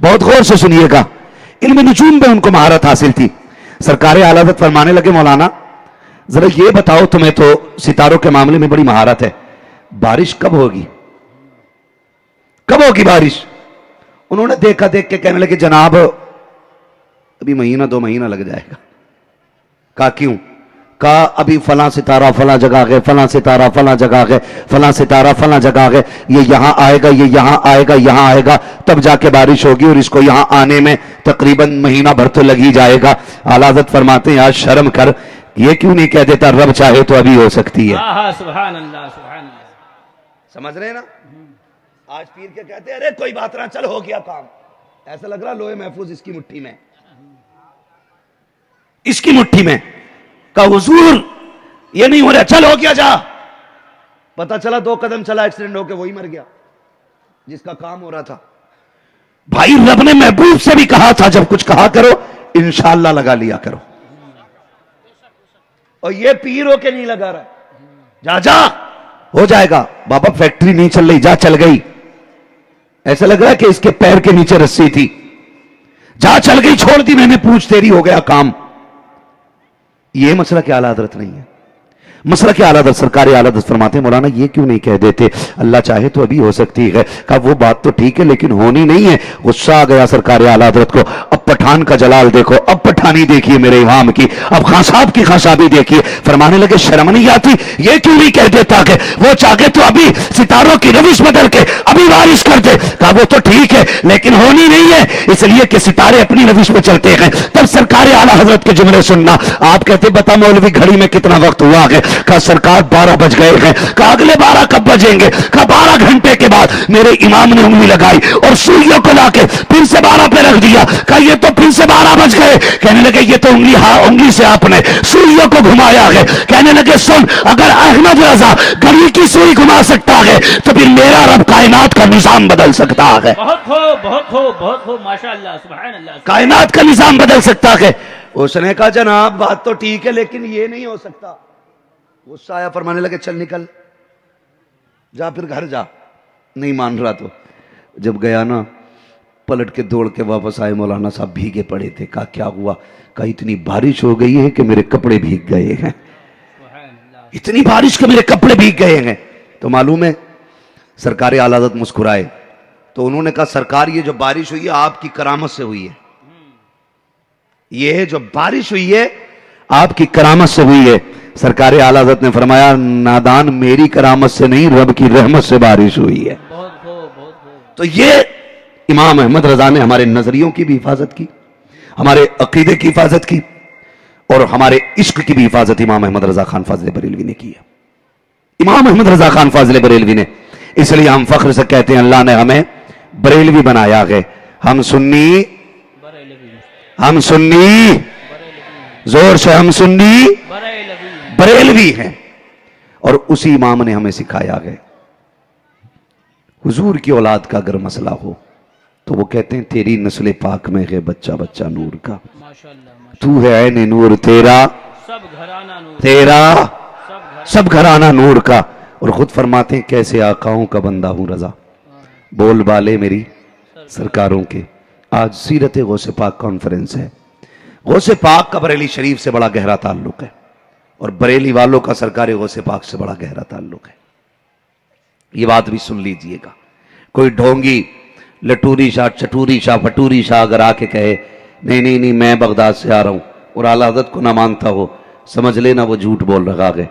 بہت غور سے سنیے گا. علم نجوم میں ان کو مہارت حاصل تھی. سرکار اعلیٰ حضرت فرمانے لگے مولانا ذرا یہ بتاؤ تمہیں تو ستاروں کے معاملے میں بڑی مہارت ہے، بارش کب ہوگی؟ کب ہوگی بارش؟ انہوں نے دیکھا، دیکھ کے کہنے لگے جناب ابھی مہینہ دو مہینہ لگ جائے گا. کہا کیوں؟ کہا ابھی فلاں ستارہ فلاں جگہ گئے، فلاں ستارہ فلاں جگہ گئے، فلاں ستارہ فلاں جگہ گئے، یہ یہاں آئے گا، یہ یہاں آئے گا، یہاں آئے گا، تب جا کے بارش ہوگی، اور اس کو یہاں آنے میں تقریباً مہینہ بھر تو لگ ہی جائے گا. اعلیٰ حضرت فرماتے ہیں یار شرم کر، یہ کیوں نہیں کہہ دیتا رب چاہے تو ابھی ہو سکتی ہے. آہا سبحان اللہ سبحان اللہ. سمجھ رہے ہیں نا؟ آج پیر کے کہتے ہیں ارے کوئی بات نہ، چل ہو گیا کام. ایسا لگ رہا لوہے محفوظ اس کی مٹھی میں، اس کی مٹھی میں. کہا حضور یہ نہیں ہو رہا، چل ہو گیا جا. پتا چلا 2 قدم چلا ایکسیڈنٹ ہو کے وہی مر گیا جس کا کام ہو رہا تھا. بھائی رب نے محبوب سے بھی کہا تھا جب کچھ کہا کرو انشاءاللہ لگا لیا کرو. اور یہ پیر ہو کے نہیں لگا رہا. جا جا ہو جائے گا. بابا فیکٹری نہیں چل رہی، جا چل گئی. ایسا لگ رہا ہے کہ اس کے پیر کے نیچے رسی تھی، جا چل گئی، چھوڑ دی میں نے پوچھ تیری، ہو گیا کام. یہ مسئلہ کہ اعلیٰ حضرت نہیں ہے. مسئلہ کے اعلیٰ حضرت سرکار اعلیٰ حضرت فرماتے ہیں مولانا یہ کیوں نہیں کہہ دیتے اللہ چاہے تو ابھی ہو سکتی ہے. کہا وہ بات تو ٹھیک ہے لیکن ہونی نہیں ہے. غصہ آ گیا سرکار اعلیٰ حضرت کو. اب پٹھان کا جلال دیکھو, اب پٹھانی دیکھیے میرے امام کی, اب خان صاحب کی خان صاحبی دیکھیے. فرمانے لگے شرم نہیں آتی, یہ کیوں نہیں کہہ دیتا کہ وہ چاہے تو ابھی ستاروں کی روش بدل کے ابھی بارش کر دے. کہا وہ تو ٹھیک ہے لیکن ہونی نہیں ہے, اس لیے کہ ستارے اپنی روش میں چلتے ہیں. تب سرکار اعلیٰ حضرت کے جملے سننا. آپ کہتے بتا مولوی گھڑی میں کتنا وقت ہوا ہے؟ کہا سرکار 12 بج گئے ہیں. کہا اگلے 12 کب بجیں گے؟ کہا 12 گھنٹے کے بعد. میرے امام نے انگلی لگائی اور سوئیوں کو لا کے پھر سے 12 پہ رکھ دیا. کہا یہ تو پھر سے 12 بج گئے. کہنے لگے یہ تو انگلی سے آپ نے سوئیوں کو گھمایا ہے. کہنے لگے سن, اگر احمد رضا گھڑی کی سوئی گھما سکتا ہے تو پھر میرا رب کائنات کا نظام بدل سکتا ہے. بہت خوب بہت خوب بہت خوب ماشاءاللہ سبحان اللہ. کائنات کا نظام بدل سکتا ہے. اس نے کہا جناب بات تو ٹھیک ہے لیکن یہ نہیں ہو سکتا. غصہ آیا, فرمانے لگے چل نکل جا, پھر گھر جا. نہیں مان رہا تو جب گیا نا پلٹ کے دوڑ کے واپس آئے. مولانا صاحب بھیگے پڑے تھے. کہا کیا ہوا؟ کہا اتنی بارش ہو گئی ہے کہ میرے کپڑے بھیگ گئے ہیں. اتنی بارش کہ میرے کپڑے بھیگ گئے ہیں. تو معلوم ہے سرکار اعلیٰ حضرت مسکرائے تو انہوں نے کہا سرکار یہ جو بارش ہوئی ہے آپ کی کرامت سے ہوئی ہے. یہ جو بارش ہوئی ہے آپ کی کرامت سے ہوئی ہے. سرکار اعلیٰ حضرت نے فرمایا نادان میری کرامت سے نہیں رب کی رحمت سے بارش ہوئی ہے. تو یہ امام احمد رضا نے ہمارے نظریوں کی بھی حفاظت کی, ہمارے عقیدے کی حفاظت کی اور ہمارے عشق کی بھی حفاظت امام احمد رضا خان فاضل بریلوی نے کی ہے. امام احمد رضا خان فاضل بریلوی نے, اس لیے ہم فخر سے کہتے ہیں اللہ نے ہمیں بریلوی بنایا ہے. ہم سنی زور سے ہم سنی بریلوی ہیں. اور اسی امام نے ہمیں سکھایا ہے حضور کی اولاد کا اگر مسئلہ ہو تو وہ کہتے ہیں تیری نسل پاک میں ہے بچہ بچہ نور کا, تو ہے عین نور تیرا سب گھرانہ نور کا. اور خود فرماتے ہیں کیسے آقاؤں کا بندہ ہوں رضا, بول بالے میری سرکاروں کے. آج سیرت غوث پاک کانفرنس ہے. غوث پاک کا بریلی شریف سے بڑا گہرا تعلق ہے اور بریلی والوں کا سرکار غوث پاک سے بڑا گہرا تعلق ہے. یہ بات بھی سن لیجئے گا. کوئی ڈھونگی لٹوری شاہ چٹوری شاہ پٹوری شاہ اگر آ کے کہے نہیں میں بغداد سے آ رہا ہوں اور اعلیٰ حضرت کو نہ مانتا ہو, سمجھ لینا وہ جھوٹ بول رہا ہے.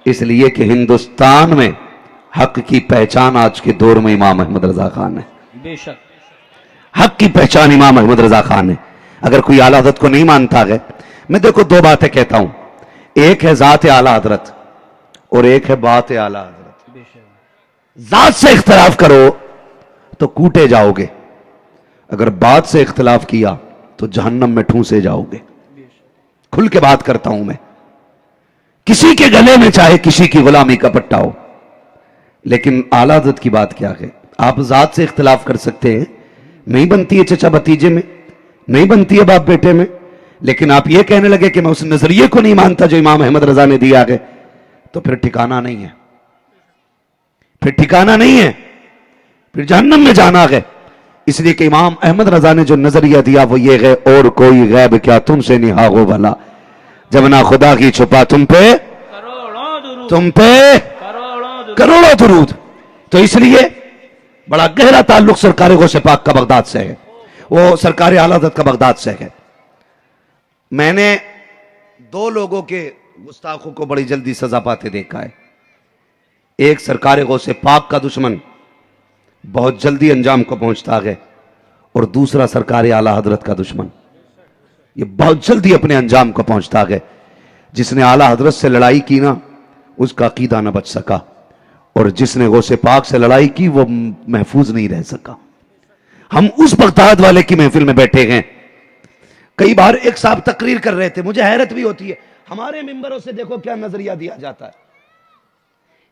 اس لیے کہ ہندوستان میں حق کی پہچان آج کے دور میں امام احمد رضا خان ہے. بے شک حق کی پہچان امام احمد رضا خان ہے. اگر کوئی اعلیٰ حضرت کو نہیں مانتا ہے, میں دیکھو 2 باتیں کہتا ہوں, ایک ہے ذات اعلیٰ حضرت اور ایک ہے بات اعلیٰ حضرت. ذات سے اختلاف کرو تو کوٹے جاؤ گے, اگر بات سے اختلاف کیا تو جہنم میں ٹھونسے جاؤ گے. کھل کے بات کرتا ہوں میں, کسی کے گلے میں چاہے کسی کی غلامی کا پٹا ہو, لیکن اعلیٰ حضرت کی بات کیا ہے. آپ ذات سے اختلاف کر سکتے ہیں, نہیں بنتی ہے چچا بھتیجے میں, نہیں بنتی ہے باپ بیٹے میں, لیکن آپ یہ کہنے لگے کہ میں اس نظریے کو نہیں مانتا جو امام احمد رضا نے دیا ہے, تو پھر ٹھکانہ نہیں ہے, پھر جہنم میں جانا ہے. اس لیے کہ امام احمد رضا نے جو نظریہ دیا وہ یہ ہے اور کوئی غیب کیا تم سے نہا ہو بھلا, جب نہ خدا کی چھپا تم پہ کروڑوں درود. تو اس لیے بڑا گہرا تعلق سرکار غوث پاک کا بغداد سے ہے, وہ سرکار اعلیٰ حضرت کا بغداد سے ہے. میں نے 2 لوگوں کے گستاخوں کو بڑی جلدی سزا پاتے دیکھا ہے. ایک سرکار غوث پاک کا دشمن بہت جلدی انجام کو پہنچتا ہے, اور دوسرا سرکار اعلیٰ حضرت کا دشمن یہ بہت جلدی اپنے انجام کو پہنچتا ہے. جس نے اعلیٰ حضرت سے لڑائی کی نا اس کا عقیدہ نہ بچ سکا, اور جس نے غوث پاک سے لڑائی کی وہ محفوظ نہیں رہ سکا. ہم اس بغداد والے کی محفل میں بیٹھے ہیں. کئی بار ایک صاحب تقریر کر رہے تھے, مجھے حیرت بھی ہوتی ہے, ہمارے ممبروں سے دیکھو کیا نظریہ دیا جاتا ہے.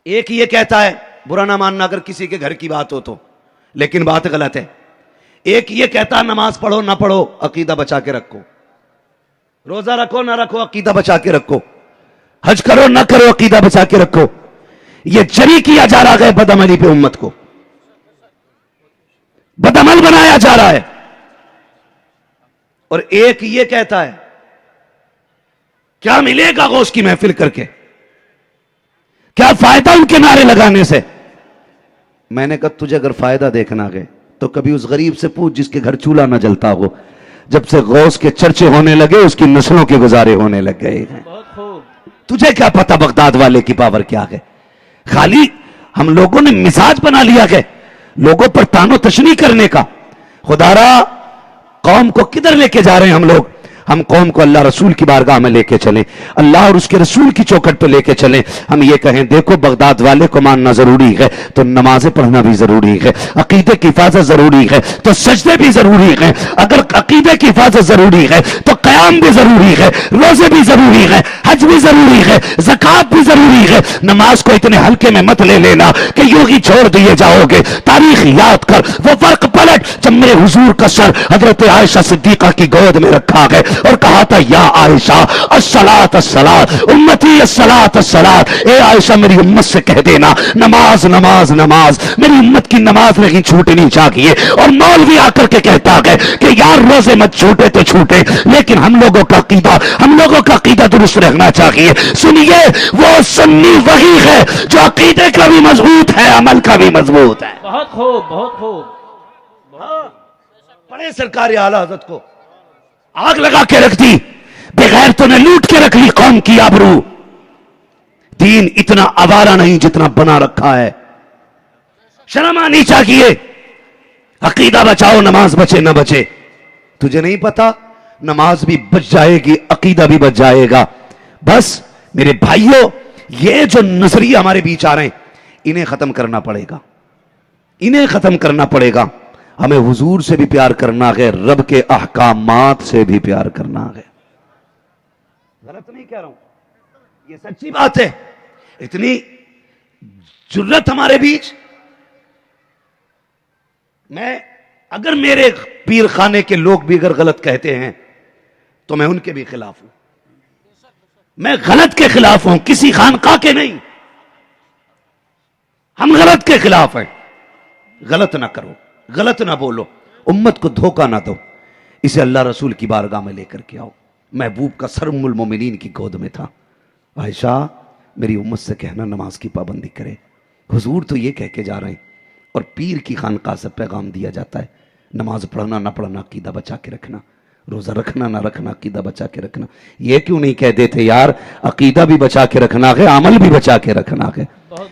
ایک یہ کہتا ہے برا نہ ماننا اگر کسی کے گھر کی بات ہو تو, لیکن بات غلط ہے. ایک یہ کہتا ہے نماز پڑھو نہ پڑھو عقیدہ بچا کے رکھو, روزہ رکھو نہ رکھو عقیدہ بچا کے رکھو, حج کرو نہ کرو عقیدہ بچا کے رکھو. یہ جری کیا جا رہا ہے بدعملی پہ, امت کو بدعمل بنایا جا رہا ہے. اور ایک یہ کہتا ہے کیا ملے گا غوث کی محفل کر کے, کیا فائدہ ان کے نعرے لگانے سے؟ میں نے کہا تجھے اگر فائدہ دیکھنا ہے تو کبھی اس غریب سے پوچھ جس کے گھر چولہا نہ جلتا ہو. جب سے غوث کے چرچے ہونے لگے اس کی نسلوں کے گزارے ہونے لگ گئے ہیں. بہت خوب. تجھے کیا پتا بغداد والے کی پاور کیا ہے؟ خالی ہم لوگوں نے مزاج بنا لیا ہے لوگوں پر تان و تشنی کرنے کا. خدا را قوم کو کدھر لے کے جا رہے ہیں ہم لوگ؟ ہم قوم کو اللہ رسول کی بارگاہ میں لے کے چلیں, اللہ اور اس کے رسول کی چوکھٹ پہ لے کے چلیں. ہم یہ کہیں دیکھو بغداد والے کو ماننا ضروری ہے تو نمازیں پڑھنا بھی ضروری ہے, عقیدے کی حفاظت ضروری ہے تو سجدے بھی ضروری ہیں, اگر عقیدے کی حفاظت ضروری ہے تو قیام بھی ضروری ہے, روزے بھی ضروری ہے, حج بھی ضروری ہے, زکوٰۃ بھی ضروری ہے. نماز کو اتنے ہلکے میں مت لے لینا کہ یوں ہی چھوڑ دیے جاؤ گے. تاریخ یاد کر, وہ فرق پلٹ جب میرے حضور کا سر حضرت عائشہ صدیقہ کی گود میں رکھا گئے اور کہا تھا یا عائشہ الصلاۃ الصلاۃ امتی الصلاۃ الصلاۃ, اے عائشہ میری امت سے کہہ دینا نماز نماز نماز, میری امت کی نماز نہیں چھوٹنی چاہیے. اور مولوی آ کر کے کہتا ہے کہ یار روزے مت چھوٹے تو چھوٹے لیکن ہم لوگوں کا عقیدہ درست رہنا چاہیے. سنیے وہ سنی وہی ہے جو عقیدے کا بھی مضبوط ہے عمل کا بھی مضبوط ہے. بہت خوب بہت خوب. پڑھے سرکار اعلی حضرت کو آگ لگا کے رکھ دی, بغیر تو نے لوٹ کے رکھ لی قوم کی آبرو. دین اتنا آوارہ نہیں جتنا بنا رکھا ہے. شرم آنی چاہیے. عقیدہ بچاؤ نماز بچے نہ بچے. تجھے نہیں پتا نماز بھی بچ جائے گی عقیدہ بھی بچ جائے گا. بس میرے بھائیوں یہ جو نظریہ ہمارے بیچ آ رہے ہیں انہیں ختم کرنا پڑے گا, انہیں ختم کرنا پڑے گا. ہمیں حضور سے بھی پیار کرنا ہے, رب کے احکامات سے بھی پیار کرنا ہے. غلط نہیں کہہ رہا ہوں, یہ سچی بات ہے. اتنی جرت ہمارے بیچ, میں اگر میرے پیر خانے کے لوگ بھی اگر غلط کہتے ہیں تو میں ان کے بھی خلاف ہوں. میں غلط کے خلاف ہوں, کسی خانقاہ کے نہیں. ہم غلط کے خلاف ہیں. غلط نہ کرو, غلط نہ بولو, امت کو دھوکہ نہ دو. اسے اللہ رسول کی بارگاہ میں لے کر کے آؤ. محبوب کا سر ام المومنین کی گود میں تھا. عائشہ میری امت سے کہنا نماز کی پابندی کرے. حضور تو یہ کہہ کے جا رہے ہیں اور پیر کی خانقاہ سے پیغام دیا جاتا ہے نماز پڑھنا نہ پڑھنا عقیدہ بچا کے رکھنا, روزہ رکھنا نہ رکھنا عقیدہ بچا کے رکھنا. یہ کیوں نہیں کہہ دیتے یار عقیدہ بھی بچا کے رکھنا ہے عمل بھی بچا کے رکھنا ہے؟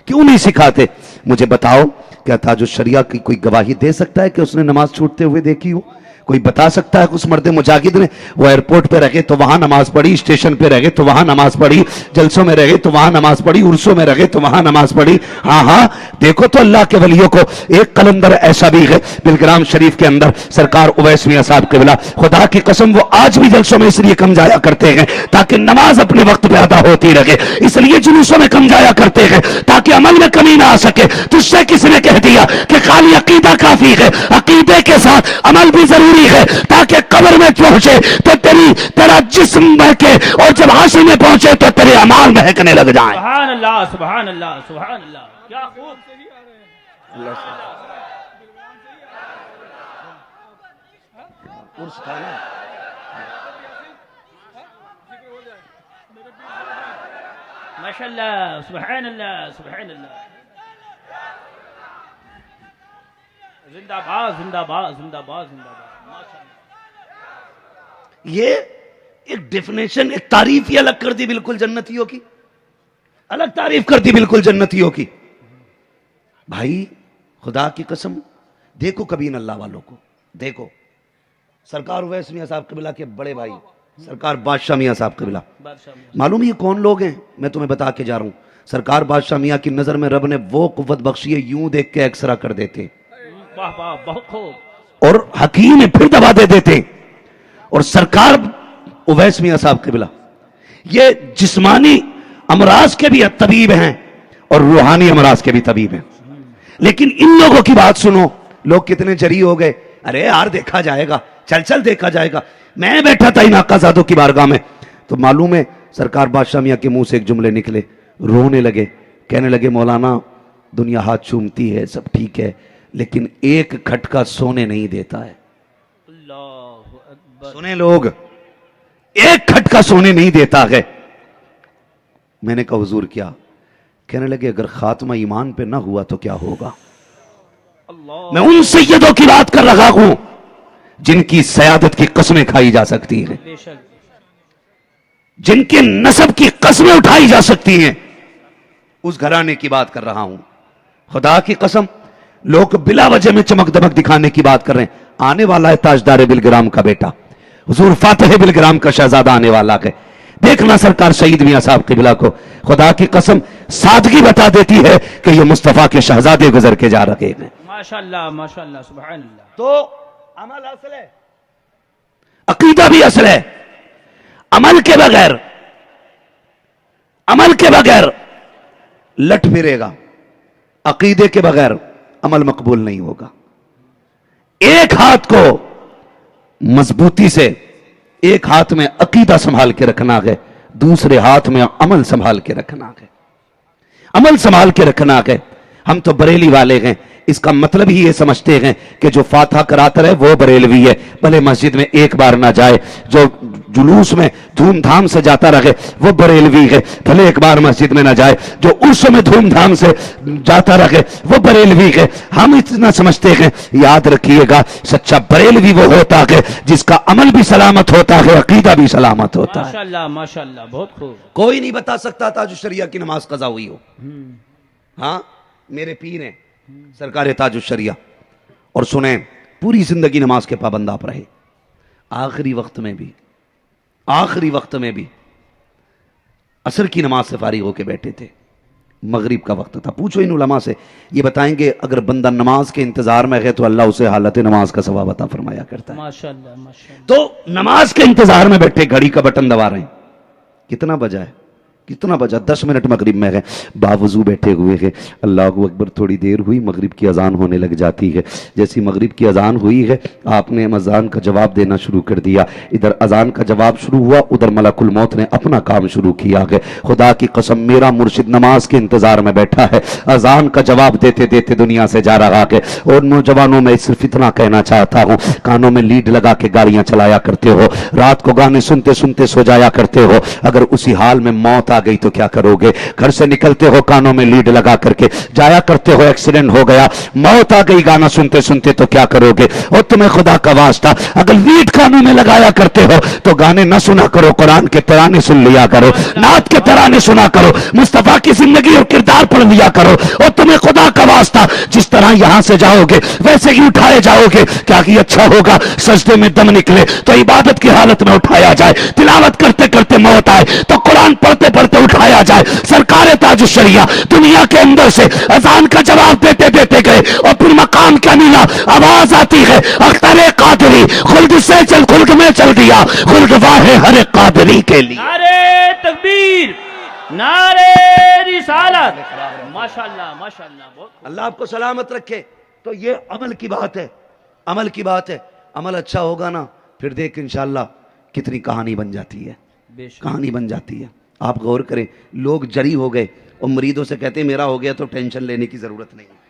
کیوں نہیں سکھاتے؟ مجھے بتاؤ کیا تاج الشریعہ کی کوئی گواہی دے سکتا ہے کہ اس نے نماز چھوٹتے ہوئے دیکھی ہو؟ کوئی بتا سکتا ہے کہ اس مرد مجاہد نے وہ ایئرپورٹ پہ رہ گئے تو وہاں نماز پڑھی, اسٹیشن پہ رہ گئے تو وہاں نماز پڑھی, جلسوں میں رہ گئے تو وہاں نماز پڑھی, عرسوں میں رہ گئے تو وہاں نماز پڑھی؟ ہاں دیکھو تو اللہ کے ولیوں کو. ایک قلندر ایسا بھی ہے بلگرام شریف کے اندر, سرکار اویس میاں صاحب قبلہ, خدا کی قسم وہ آج بھی جلسوں میں اس لیے کم جایا کرتے ہیں تاکہ نماز اپنے وقت پہ ادا ہوتی رہے. اس لیے جلوسوں میں کم جایا کرتے ہیں تاکہ عمل میں کمی نہ آ سکے. تجھ سے کس نے کہہ دیا کہ خالی عقیدہ کافی ہے؟ عقیدے کے ساتھ عمل بھی ضروری ہے تاکہ قبر میں پہنچے تو تیرا جسم مہکے اور جب حاشر میں پہنچے تو تیرے اعمال مہکنے لگ جائیں. سبحان اللہ سبحان اللہ سبحان اللہ. کیا خوب. ماشاء اللہ سبحان اللہ سبحان اللہ. زندہ باد زندہ باد زندہ باد زندہ باد. یہ ایک ڈیفینیشن, ایک تعریف ہی الگ کر دی بالکل جنتیوں کی, الگ تعریف کر دی بالکل جنتیوں کی. بھائی خدا کی قسم دیکھو کبھی ان اللہ والوں کو دیکھو. سرکار اویس میاں صاحب قبلہ کے بڑے بھائی سرکار بادشاہ میاں صاحب قبلہ, معلوم یہ کون لوگ ہیں؟ میں تمہیں بتا کے جا رہا ہوں. سرکار بادشاہ میاں کی نظر میں رب نے وہ قوت بخشی ہے یوں دیکھ کے ایکسرا کر دیتے واہ واہ بہت خوب. اور حکیم پھر دبا دے دیتے. اور سرکار اویس میاں صاحب قبلہ یہ جسمانی امراض کے بھی طبیب ہیں اور روحانی امراض کے بھی طبیب ہیں. لیکن ان لوگوں کی بات سنو, لوگ کتنے جری ہو گئے, ارے یار دیکھا جائے گا, چل دیکھا جائے گا. میں بیٹھا تھا ان آقا زادوں کی بارگاہ میں تو معلوم ہے سرکار بادشاہ میاں کے منہ سے ایک جملے نکلے, رونے لگے, کہنے لگے مولانا دنیا ہاتھ چومتی ہے سب ٹھیک ہے لیکن ایک کھٹکا سونے نہیں دیتا ہے. سنے لوگ, ایک کھٹکا سونے نہیں دیتا ہے. میں نے کہا حضور کیا؟ کہنے لگے اگر خاتمہ ایمان پہ نہ ہوا تو کیا ہوگا؟ اللہ میں ان سیدوں کی بات کر رہا ہوں جن کی سیادت کی قسمیں کھائی جا سکتی ہیں، بے شک جن کے نسب کی قسمیں اٹھائی جا سکتی ہیں، اس گھرانے کی بات کر رہا ہوں۔ خدا کی قسم لوگ بلا وجہ میں چمک دمک دکھانے کی بات کر رہے ہیں۔ آنے والا ہے تاجدار بلگرام کا بیٹا، حضور فاتح بلگرام کا شہزادہ آنے والا ہے۔ دیکھنا سرکار شہید میاں صاحب قبلہ کو، خدا کی قسم سادگی بتا دیتی ہے کہ یہ مصطفیٰ کے شہزادے گزر کے جا رہے ہیں۔ ماشاءاللہ سبحان اللہ۔ تو عمل اصل ہے، عقیدہ بھی اصل ہے۔ عمل کے بغیر لٹ پھرے گا، عقیدے کے بغیر عمل مقبول نہیں ہوگا۔ ایک ہاتھ کو مضبوطی سے، ایک ہاتھ میں عقیدہ سنبھال کے رکھنا ہے، دوسرے ہاتھ میں عمل سنبھال کے رکھنا ہے۔ عمل سنبھال کے رکھنا ہے۔ ہم تو بریلی والے ہیں، اس کا مطلب ہی یہ سمجھتے ہیں کہ جو فاتحہ کراتا رہے وہ بریلوی ہے، بھلے مسجد میں ایک بار نہ جائے، جو جلوس میں دھوم دھام سے جاتا رہے وہ بریلوی ہے، بھلے ایک بار مسجد میں نہ جائے، جو عرس میں دھوم دھام سے جاتا رہے وہ بریلوی ہے۔ ہم اتنا سمجھتے ہیں، یاد رکھیے گا سچا بریلوی وہ ہوتا ہے جس کا عمل بھی سلامت ہوتا ہے، عقیدہ بھی سلامت ہوتا ہے۔ ماشاءاللہ بہت خوب۔ کوئی نہیں بتا سکتا تاج الشریعہ کی نماز قضا ہوئی ہو۔ ہاں میرے پیر ہیں سرکار تاج الشریعہ، اور سنیں پوری زندگی نماز کے پابند آپ رہے، آخری وقت میں بھی عصر کی نماز سے فارغ ہو کے بیٹھے تھے، مغرب کا وقت تھا۔ پوچھو ان علماء سے، یہ بتائیں گے اگر بندہ نماز کے انتظار میں ہے تو اللہ اسے حالت نماز کا ثواب عطا فرمایا کرتا ہے۔ ماشاءاللہ تو نماز کے انتظار میں بیٹھے، گھڑی کا بٹن دبا رہے ہیں، کتنا بجا ہے، کتنا بجا، 10 منٹ مغرب میں ہے، باوضو بیٹھے ہوئے ہیں، اللہ اکبر، تھوڑی دیر ہوئی مغرب کی اذان ہونے لگ جاتی ہے۔ جیسی مغرب کی اذان ہوئی ہے آپ نے اذان کا جواب دینا شروع کر دیا، ادھر اذان کا جواب شروع ہوا، ادھر ملک الموت نے اپنا کام شروع کیا ہے۔ خدا کی قسم میرا مرشد نماز کے انتظار میں بیٹھا ہے، اذان کا جواب دیتے دیتے دنیا سے جا رہا ہے۔ اور نوجوانوں میں صرف اتنا کہنا چاہتا ہوں، کانوں میں لیڈ لگا کے گاڑیاں چلایا کرتے ہو، رات کو گانے سنتے سنتے سو جایا کرتے ہو، اگر اسی حال میں موت آ گئی تو کیا کرو گے؟ گھر سے نکلتے ہو کانوں میں لیڈ لگا کر کے جایا کرتے ہو، ایکسیڈنٹ ہو گیا، موت آ گئی گانا سنتے سنتے تو کیا کرو گے؟ اور تمہیں خدا کا واسطہ اگر لیڈ کانوں میں لگایا کرتے ہو تو گانے نہ سنا کرو، قرآن کے ترانے سن لیا کرو، نعت کے ترانے سنا کرو، مصطفیٰ کی زندگی اور کردار پڑھ لیا کرو۔ اور تمہیں خدا کا واسطہ جس طرح یہاں سے جاؤ گے ویسے ہی اٹھائے جاؤ گے، کیا کہ اچھا ہوگا سجدے میں دم نکلے تو عبادت کی حالت میں اٹھایا جائے، تلاوت کرتے کرتے موت آئے تو قرآن پڑھتے پڑھتے اٹھایا جائے۔ سرکار تاج الشریعہ دنیا کے اندر سے اذان کا جواب دیتے دیتے گئے، اور پھر مقام کیا ملا؟ آواز آتی ہے اختر قادری خلد سے چل، خلد میں چل دیا، خلد واہ ہر قادری کے لیے۔ نعرے تکبیر، نعرے رسالت، ماشاءاللہ بہت اللہ آپ کو سلامت رکھے۔ تو یہ عمل کی بات ہے، عمل کی بات ہے۔ عمل اچھا ہوگا نا پھر دیکھ انشاءاللہ کتنی کہانی بن جاتی ہے، بے شک۔ کہانی بن جاتی ہے۔ آپ غور کریں، لوگ جری ہو گئے اور مریدوں سے کہتے ہیں میرا ہو گیا تو ٹینشن لینے کی ضرورت نہیں ہے،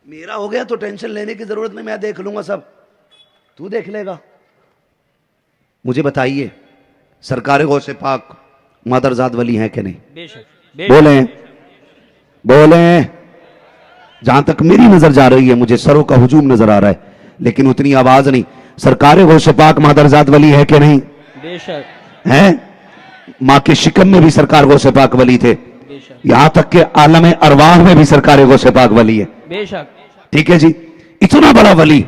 میرا ہو گیا تو ٹینشن لینے کی ضرورت نہیں، میں دیکھ لوں گا، سب تو دیکھ لے گا۔ مجھے بتائیے سرکار غوث پاک مادرزاد ولی ہیں کہ نہیں؟ بے شک بولیں جہاں تک میری نظر جا رہی ہے مجھے سروں کا ہجوم نظر آ رہا ہے، لیکن اتنی آواز نہیں۔ سرکار غوث پاک مادرزاد ولی ہے کہ نہیں؟ بے شک ہیں؟ ماں کے شکم میں بھی سرکار غوث پاک ولی تھے، بے شک یہاں تک کہ عالم ارواح میں بھی سرکار غوث پاک ولی ہے۔ بے شک ٹھیک ہے جی، اتنا بڑا ولی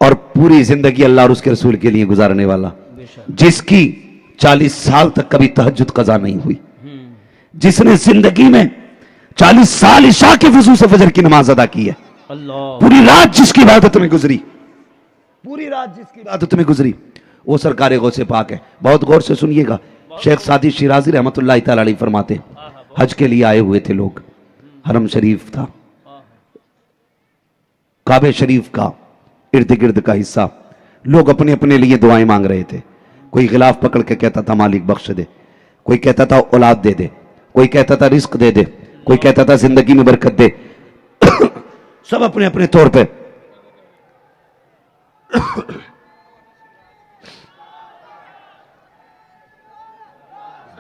اور پوری زندگی اللہ اور اس کے رسول کے لیے گزارنے والا، بے شک جس کی 40 سال تک کبھی تہجد قضا نہیں ہوئی، جس نے زندگی میں 40 سال عشاء کے وضو سے فجر کی نماز ادا کی ہے، اللہ پوری رات جس کی عبادت میں گزری، پوری رات جس کی عبادت میں گزری، وہ سرکار غوث پاک ہے۔ بہت غور سے سنیے گا، شیخ سعدی شیرازی رحمت اللہ تعالی علیہ فرماتے ہیں، حج کے لیے آئے ہوئے تھے لوگ، حرم شریف تھا، کعبہ شریف کا ارد گرد کا حصہ، لوگ اپنے اپنے لیے دعائیں مانگ رہے تھے، کوئی غلاف پکڑ کے کہتا تھا مالک بخش دے، کوئی کہتا تھا اولاد دے دے، کوئی کہتا تھا رزق دے دے، کوئی کہتا تھا زندگی میں برکت دے، سب اپنے اپنے طور پہ۔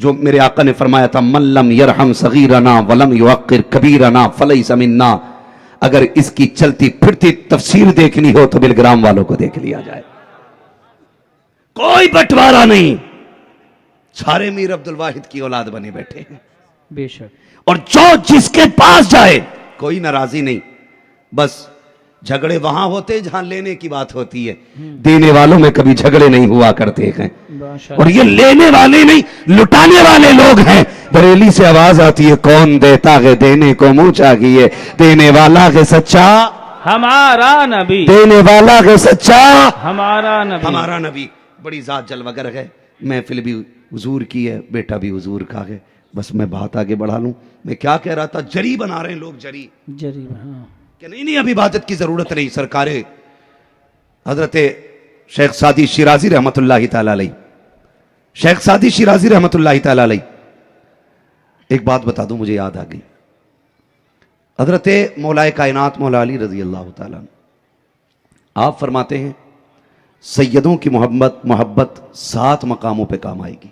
جو میرے آقا نے فرمایا تھا من لم یرحم صغیرنا ولم یوقر کبیرنا فلیس منا، اگر اس کی چلتی پھرتی تفسیر دیکھنی ہو تو بلگرام والوں کو دیکھ لیا جائے. کوئی بٹوارا نہیں، سارے میر عبد الواحد کی اولاد بنے بیٹھے ہیں. بے شک. اور جو جس کے پاس جائے کوئی ناراضی نہیں، بس جھگڑے وہاں ہوتے جہاں لینے کی بات ہوتی ہے. دینے والوں میں کبھی جھگڑے نہیں ہوا کرتے ہیں. اور یہ لینے والے نہیں لٹانے والے لوگ ہیں. بریلی سے آواز آتی ہے کون دیتا ہے دینے کو منہ چاہیے، دینے والا ہے سچا ہمارا نبی، دینے والا ہے سچا ہمارا نبی. ہمارا نبی. بڑی ذات جلوگر ہے. محفل بھی حضور کی ہے، بیٹا بھی حضور کا ہے. بس میں بات آگے بڑھا لوں. میں کیا کہہ رہا تھا، جری بنا رہے ہیں لوگ، جری جریب. ہاں کہ نہیں اب عبادت کی ضرورت نہیں. سرکار حضرت شیخ سعدی شیرازی رحمت اللہ تعالی علیہ، شیخ سعدی شیرازی رحمت اللہ تعالی علیہ، ایک بات بتا دوں مجھے یاد آ گئی. حضرت مولائے کائنات مولا علی رضی اللہ تعالیٰ آپ فرماتے ہیں سیدوں کی محبت 7 مقاموں پہ کام آئے گی.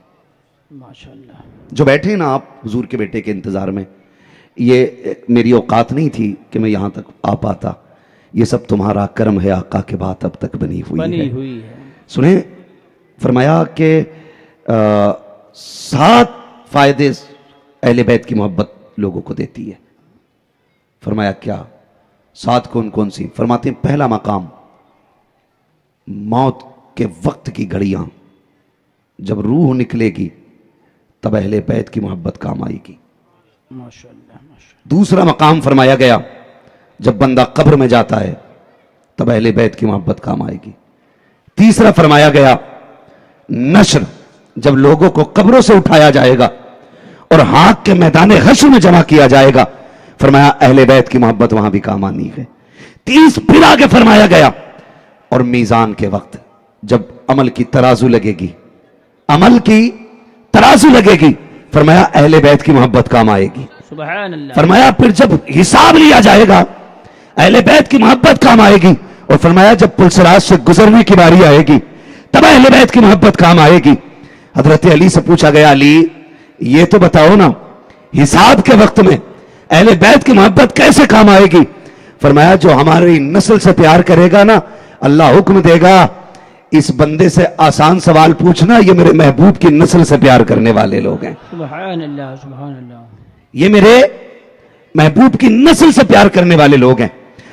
ماشاءاللہ. جو بیٹھے نا آپ حضور کے بیٹے کے انتظار میں، یہ میری اوقات نہیں تھی کہ میں یہاں تک آ پاتا. یہ سب تمہارا کرم ہے آقا کے بات اب تک بنی ہوئی ہے. سنیں فرمایا کہ 7 فائدے اہل بیت کی محبت لوگوں کو دیتی ہے. فرمایا کیا 7 کون کون سی؟ فرماتے ہیں پہلا مقام موت کے وقت کی گھڑیاں، جب روح نکلے گی تب اہل بیت کی محبت کام آئے گی. ماشاءاللہ. دوسرا مقام فرمایا گیا جب بندہ قبر میں جاتا ہے تب اہل بیت کی محبت کام آئے گی. تیسرا فرمایا گیا نشر، جب لوگوں کو قبروں سے اٹھایا جائے گا اور ہاک کے میدان حشر میں جمع کیا جائے گا، فرمایا اہل بیت کی محبت وہاں بھی کام آنی ہے. پھر آگے فرمایا گیا اور میزان کے وقت جب عمل کی ترازو لگے گی، عمل کی ترازو لگے گی، فرمایا اہل بیت کی محبت کام آئے گی. سبحان اللہ. فرمایا پھر جب حساب لیا جائے گا اہل بیت کی محبت کام آئے گی. اور فرمایا جب پلسراج سے گزرنے کی باری آئے گی تب اہل بیت کی محبت کام آئے گی. حضرت علی سے پوچھا گیا علی یہ تو بتاؤ نا حساب کے وقت میں اہل بیت کی محبت کیسے کام آئے گی؟ فرمایا جو ہماری نسل سے پیار کرے گا نا اللہ حکم دے گا اس بندے سے آسان سوال پوچھنا، یہ میرے محبوب کی نسل سے پیار کرنے والے لوگ ہیں. سبحان اللہ. سبحان اللہ. یہ میرے محبوب کی نسل سے پیار کرنے والے لوگ ہیں.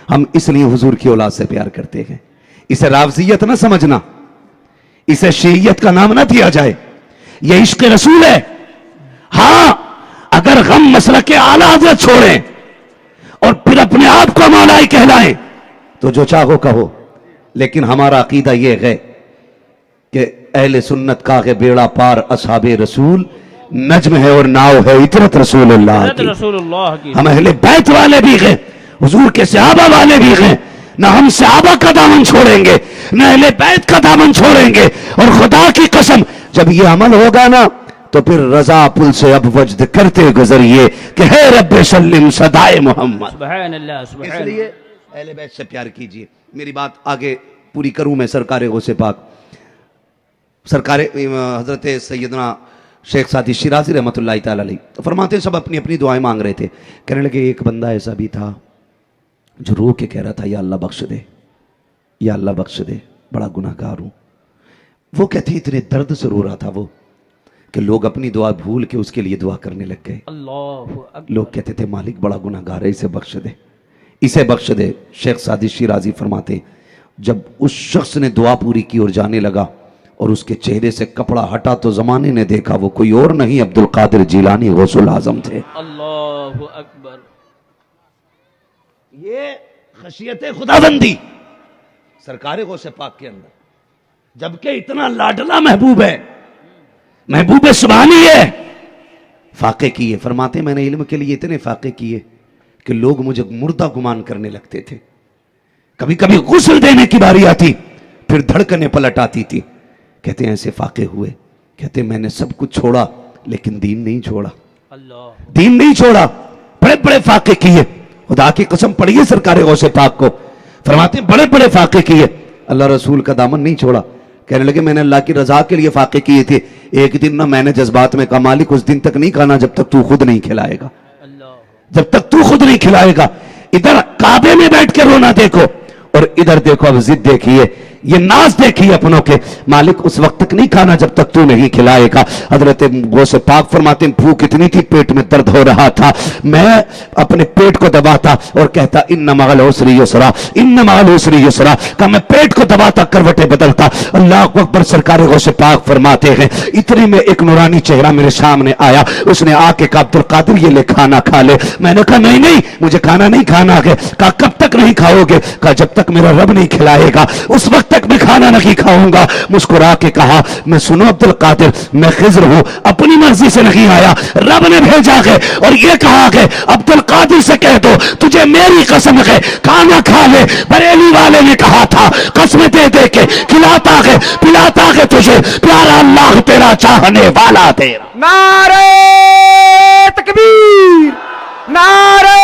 ہم اس لیے حضور کی اولاد سے پیار کرتے ہیں. اسے رافضیت نہ سمجھنا، اسے شیعیت کا نام نہ دیا جائے، یہ عشق رسول ہے. ہاں اگر غم مسلک اعلیٰ حضرت چھوڑیں اور پھر اپنے آپ کو مولائی کہلائیں تو جو چاہو کہو، لیکن ہمارا عقیدہ یہ ہے کہ اہل سنت کا ہے بیڑا پار اصحاب رسول، نجم ہے اور ناؤ ہے اطرت رسول اللہ کی. رسول اللہ کی. ہم اہل بیت والے بھی ہیں، حضور کے صحابہ والے بھی ہیں. نہ ہم صحابہ کا دامن چھوڑیں گے نہ اہل بیت کا دامن چھوڑیں گے. اور خدا کی قسم جب یہ عمل ہوگا نا تو پھر رضا پل سے اب وجد کرتے گزریے کہ ہے رب سلم صدائے محمد. سبحان اللہ. سبحان اس لیے اہل بیت سے پیار کیجئے. میری بات آگے پوری کروں میں. سرکار غوث پاک سرکار حضرت سیدنا شیخ سعدی شیرازی رحمت اللہ تعالی علیہ فرماتے ہیں سب اپنی اپنی دعائیں مانگ رہے تھے. کہنے لگے ایک بندہ ایسا بھی تھا جو رو کے کہہ رہا تھا یا اللہ بخش دے، یا اللہ بخش دے، بڑا گناہ گار ہوں. وہ کہتے اتنے درد سے رو رہا تھا وہ کہ لوگ اپنی دعا بھول کے اس کے لیے دعا کرنے لگ گئے. اللہ اکبر. لوگ کہتے تھے مالک بڑا گناہ گار ہے، اسے بخش دے، اسے بخش دے. شیخ سعدی شیرازی فرماتے جب اس شخص نے دعا پوری کی اور جانے لگا اور اس کے چہرے سے کپڑا ہٹا تو زمانے نے دیکھا وہ کوئی اور نہیں عبد القادر جیلانی غوث الاعظم تھے. اللہ اکبر. یہ خشیت خدا بندی سرکار غوث پاک کے اندر، جبکہ اتنا لاڈلا محبوب ہے، محبوب سبحانی ہے. فاقے کیے. فرماتے میں نے علم کے لیے اتنے فاقے کیے کہ لوگ مجھے مردہ گمان کرنے لگتے تھے. کبھی کبھی غسل دینے کی باری آتی پھر دھڑکنیں پلٹ آتی تھی. کہتے ہیں ایسے فاقے ہوئے. کہتے ہیں میں نے سب کچھ چھوڑا لیکن دین نہیں چھوڑا، اللہ. دین نہیں چھوڑا. بڑے بڑے فاقے کیے. خدا کی قسم پڑھیے سرکار غوث پاک کو. فرماتے ہیں بڑے بڑے فاقے کیے، اللہ رسول کا دامن نہیں چھوڑا. کہنے لگے میں نے اللہ کی رضا کے لیے فاقے کیے تھے. ایک دن نہ میں نے جذبات میں کہا مالک اس دن تک نہیں کھانا جب تک تو خود نہیں کھلائے گا, جب تک تو خود نہیں کھلائے گا. ادھر کعبے میں بیٹھ کے رونا دیکھو اور ادھر دیکھو اب ضد دیکھیے, یہ ناز دیکھیے اپنوں کے. مالک اس وقت تک نہیں کھانا جب تک تو نہیں کھلائے گا. حضرت غوث پاک فرماتے ہیں بھوک اتنی تھی پیٹ میں درد ہو رہا تھا, میں اپنے پیٹ کو دباتا اور کہتا ان مع العسر یسرا, ان مع العسر یسرا, کہ میں پیٹ کو دباتا کروٹیں بدلتا. اللہ اکبر. سرکار غوث پاک فرماتے ہیں اتنے میں ایک نورانی چہرہ میرے سامنے آیا. اس نے آ کے کہا عبد القادر یہ لے کھانا کھا لے. میں نے کہا نہیں نہیں مجھے کھانا نہیں کھانا ہے. کہا کب تک نہیں کھاؤ گے؟ کہا جب تک میرا رب نہیں کھلائے گا اس وقت تک میں کھانا نہیں کھاؤں گا. مسکرا کے کہا میں سنو عبد القادر میں خضر ہوں, اپنی مرضی سے نہیں آیا, رب نے بھیجا ہے. اور یہ کہا کہ عبد القادر سے کہہ دو تجھے میری قسم ہے کھانا کھا لے. بریلی والے نے کہا تھا قسم دے دے کے کھلاتا ہے پلاتا ہے تجھے پیارا اللہ تیرا چاہنے والا تیرا. نعرہ تکبیر, نعرہ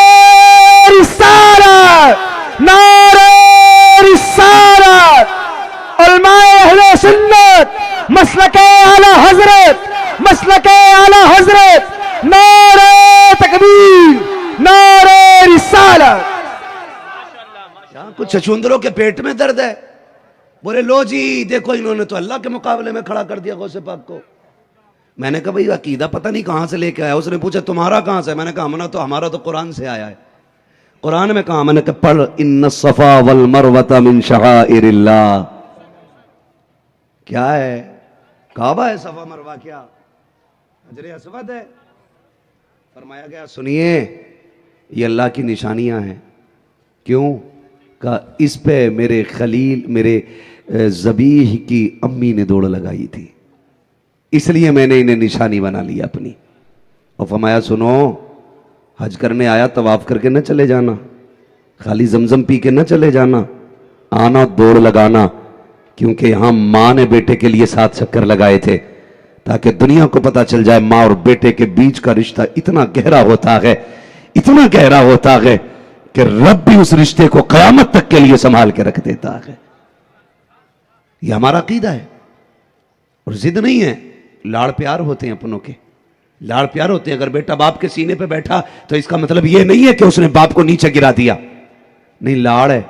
رسالت, نعرہ رسالت. علماء اہل سنت مسلک اعلی حضرت, مسلک اعلی حضرت. نعرہ تکبیر, نعرہ رسالت. یہاں کچھ چچوندروں کے پیٹ میں درد ہے, بولے لو جی دیکھو انہوں نے تو اللہ کے مقابلے میں کھڑا کر دیا غوث پاک کو. میں نے کہا بھئی عقیدہ پتہ نہیں کہاں سے لے کے آیا. اس نے پوچھا تمہارا کہاں سے؟ میں نے کہا ہمارا تو قرآن سے آیا ہے. قرآن میں کہا؟ میں نے کہا پڑھ ان الصفا والمروۃ من شعائر اللہ. کیا ہے؟ کعبہ ہے صفا مروہ, کیا حجر اسود ہے؟ فرمایا گیا سنیے یہ اللہ کی نشانیاں ہیں. کیوں؟ کہا اس پہ میرے خلیل میرے ذبیح کی امی نے دوڑ لگائی تھی اس لیے میں نے انہیں نشانی بنا لی اپنی. اور فرمایا سنو حج کرنے آیا طواف کر کے نہ چلے جانا, خالی زمزم پی کے نہ چلے جانا, آنا دوڑ لگانا. کیونکہ یہاں ماں نے بیٹے کے لیے 7 چکر لگائے تھے تاکہ دنیا کو پتا چل جائے ماں اور بیٹے کے بیچ کا رشتہ اتنا گہرا ہوتا ہے, اتنا گہرا ہوتا ہے کہ رب بھی اس رشتے کو قیامت تک کے لیے سنبھال کے رکھ دیتا ہے. یہ ہمارا عقیدہ ہے اور ضد نہیں ہے. لاڑ پیار ہوتے ہیں اپنوں کے, لاڑ پیار ہوتے ہیں. اگر بیٹا باپ کے سینے پہ بیٹھا تو اس کا مطلب یہ نہیں ہے کہ اس نے باپ کو نیچے گرا دیا. نہیں, لاڑ ہے.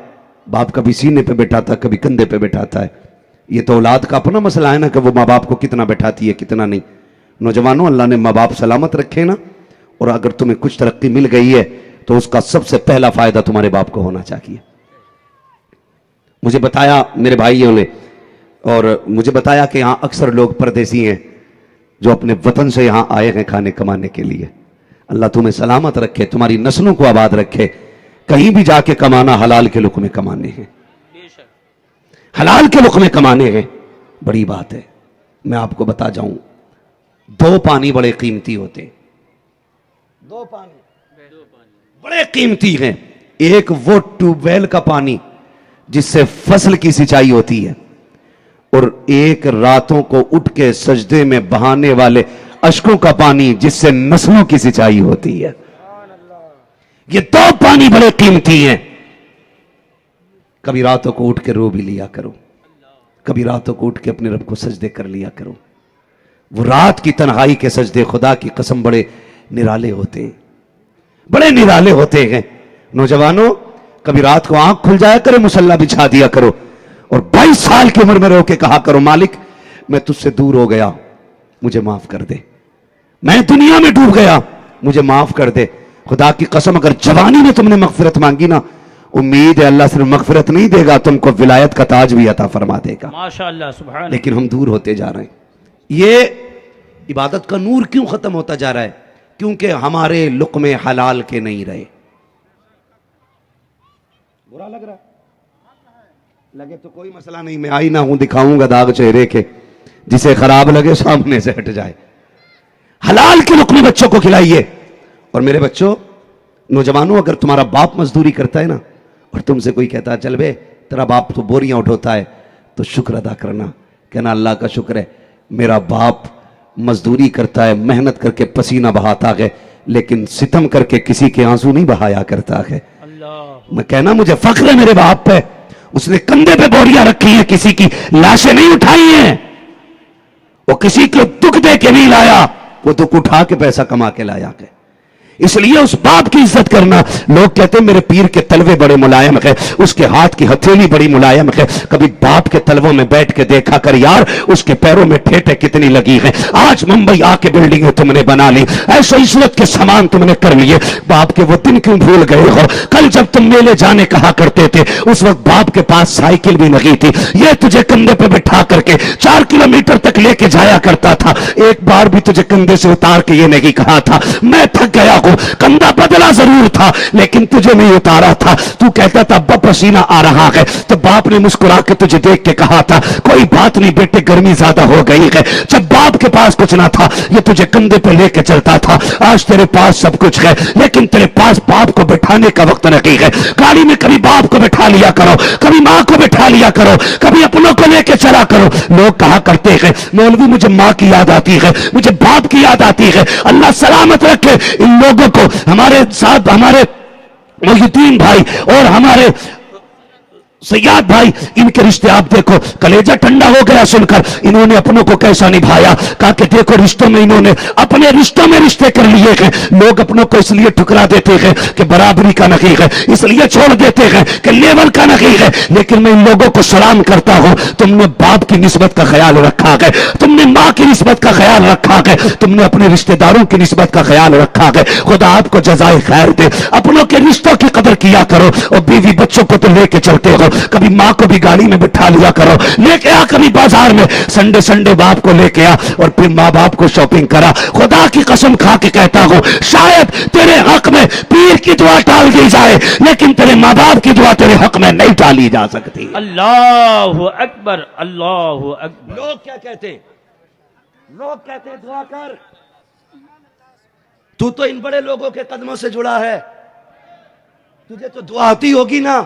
باپ کبھی سینے پہ بیٹھاتا کبھی کندھے پہ بیٹھاتا ہے. یہ تو اولاد کا اپنا مسئلہ ہے نا کہ وہ ماں باپ کو کتنا بیٹھاتی ہے کتنا نہیں. نوجوانوں اللہ نے ماں باپ سلامت رکھے نا, اور اگر تمہیں کچھ ترقی مل گئی ہے تو اس کا سب سے پہلا فائدہ تمہارے باپ کو ہونا چاہیے. مجھے بتایا میرے بھائیوں نے, اور مجھے بتایا کہ یہاں اکثر لوگ پردیسی ہیں جو اپنے وطن سے یہاں آئے ہیں کھانے کمانے کے لیے. اللہ تمہیں سلامت رکھے, تمہاری نسلوں کو آباد رکھے. کہیں بھی جا کے کمانا حلال کے لقمے کمانے ہیں, حلال کے لقمے کمانے ہیں. بڑی بات ہے. میں آپ کو بتا جاؤں 2 پانی بڑے قیمتی ہوتے ہیں. 2 پانی بڑے قیمتی ہیں. ایک وہ ٹیوب ویل کا پانی جس سے فصل کی سینچائی ہوتی ہے, اور ایک راتوں کو اٹھ کے سجدے میں بہانے والے اشکوں کا پانی جس سے نسلوں کی سینچائی ہوتی ہے. یہ 2 پانی بڑے قیمتی ہیں. کبھی راتوں کو اٹھ کے رو بھی لیا کرو, کبھی راتوں کو اٹھ کے اپنے رب کو سجدے کر لیا کرو. وہ رات کی تنہائی کے سجدے خدا کی قسم بڑے نرالے ہوتے ہیں, بڑے نرالے ہوتے ہیں. نوجوانوں کبھی رات کو آنکھ کھل جایا کرے, مصلی بچھا دیا کرو, اور 22 سال کی عمر میں رو کے کہا کرو مالک میں تجھ سے دور ہو گیا, مجھے معاف کر دے. میں دنیا میں ڈوب گیا, مجھے معاف کر دے. خدا کی قسم اگر جوانی میں تم نے مغفرت مانگی نا, امید ہے اللہ صرف مغفرت نہیں دے گا, تم کو ولایت کا تاج بھی عطا فرما دے گا. ماشاءاللہ سبحان. لیکن ہم دور ہوتے جا رہے ہیں. یہ عبادت کا نور کیوں ختم ہوتا جا رہا ہے؟ کیونکہ ہمارے لقمے حلال کے نہیں رہے. برا لگ رہا لگے تو کوئی مسئلہ نہیں, میں آئی نہ ہوں دکھاؤں گا داغ چہرے کے, جسے خراب لگے سامنے سے ہٹ جائے. حلال کے لقمے بچوں کو کھلائیے. اور میرے بچوں نوجوانوں اگر تمہارا باپ مزدوری کرتا ہے نا, اور تم سے کوئی کہتا ہے چل بے تیرا باپ تو بوریاں اٹھوتا ہے, تو شکر ادا کرنا, کہنا اللہ کا شکر ہے میرا باپ مزدوری کرتا ہے, محنت کر کے پسینہ بہاتا ہے, لیکن ستم کر کے کسی کے آنسو نہیں بہایا کرتا ہے. میں کہنا مجھے فخر ہے میرے باپ پہ, اس نے کندھے پہ بوریاں رکھی ہیں, کسی کی لاشیں نہیں اٹھائی ہیں, وہ کسی کو دکھ دے کے نہیں لایا, وہ دکھ اٹھا کے پیسہ کما کے لایا کہ اس لیے اس باپ کی عزت کرنا. لوگ کہتے ہیں میرے پیر کے تلوے بڑے ملائم ہے, اس کے ہاتھ کی ہتھیلی بڑی ملائم ہے. کبھی باپ کے تلووں میں بیٹھ کے دیکھا کر یار, اس کے پیروں میں ٹھیٹے کتنی لگی ہیں. آج ممبئی آ کے بلڈنگیں تم نے بنا لی, ایسے عزت کے سامان تم نے کر لیے. باپ کے وہ دن کیوں بھول گئے ہو؟ کل جب تم میلے جانے کہا کرتے تھے, اس وقت باپ کے پاس سائیکل بھی نہیں تھی, یہ تجھے کندھے پہ بٹھا کر کے 4 کلومیٹر تک لے کے جایا کرتا تھا. ایک بار بھی تجھے کندھے سے اتار کے یہ نہیں کہا تھا میں تھک گیا ہوں. کندھا بدلا ضرور تھا لیکن تجھے نہیں اتارا تھا. تو کہتا تھا ابا پسینہ آ رہا ہے, تو باپ نے مسکرا کے تجھے دیکھ کے کہا تھا کوئی بات نہیں بیٹے, گرمی زیادہ ہو گئی ہے. جب باپ کے پاس کچھ نہ تھا یہ تجھے کندھے پہ لے کے چلتا تھا. آج تیرے پاس سب کچھ ہے لیکن تیرے پاس باپ کو بٹھانے کا وقت نہیں ہے. گاڑی میں کبھی باپ کو بٹھا لیا کرو, کبھی ماں کو بٹھا لیا کرو, کبھی اپنوں کو لے کے چلا کرو. لوگ کہا کرتے ہیں مولوی مجھے ماں کی یاد آتی ہے, مجھے باپ کی یاد آتی ہے. اللہ سلامت رکھے ان لوگوں کو. ہمارے ساتھ ہمارے محی الدین بھائی اور ہمارے سیاد بھائی, ان کے رشتے آپ دیکھو, کلیجہ ٹھنڈا ہو گیا سن کر. انہوں نے اپنوں کو کیسا نبھایا, کہا کہ دیکھو رشتوں میں انہوں نے اپنے رشتوں میں رشتے کر لیے ہیں. لوگ اپنوں کو اس لیے ٹھکرا دیتے ہیں کہ برابری کا نہیں ہے, اس لیے چھوڑ دیتے ہیں کہ لیول کا نہیں ہے. لیکن میں ان لوگوں کو سلام کرتا ہوں, تم نے باپ کی نسبت کا خیال رکھا ہے, تم نے ماں کی نسبت کا خیال رکھا ہے, تم نے اپنے رشتہ داروں کی نسبت کا خیال رکھا ہے. خدا آپ کو جزائے خیر دے. اپنوں کے رشتوں کی قدر کیا کرو, اور بیوی بچوں کو تو لے کے چلتے ہو, کبھی ماں کو بھی گاڑی میں بٹھا لیا کرو, لے کے آ کبھی بازار میں, سنڈے باپ کو لے کے آ اور پھر ماں باپ کو شاپنگ کرا. خدا کی قسم کھا کے کہتا ہوں شاید تیرے حق میں پیر کی دعا ٹال دی جائے لیکن تیرے ماں باپ کی دعا تیرے حق میں نہیں ٹالی جا سکتی. اللہ اکبر اللہ اکبر. لوگ کیا کہتے ہیں؟ لوگ کہتے ہیں دعا کر. تو ان بڑے لوگوں کے قدموں سے جڑا ہے, تجھے تو دعا آتی ہوگی نا.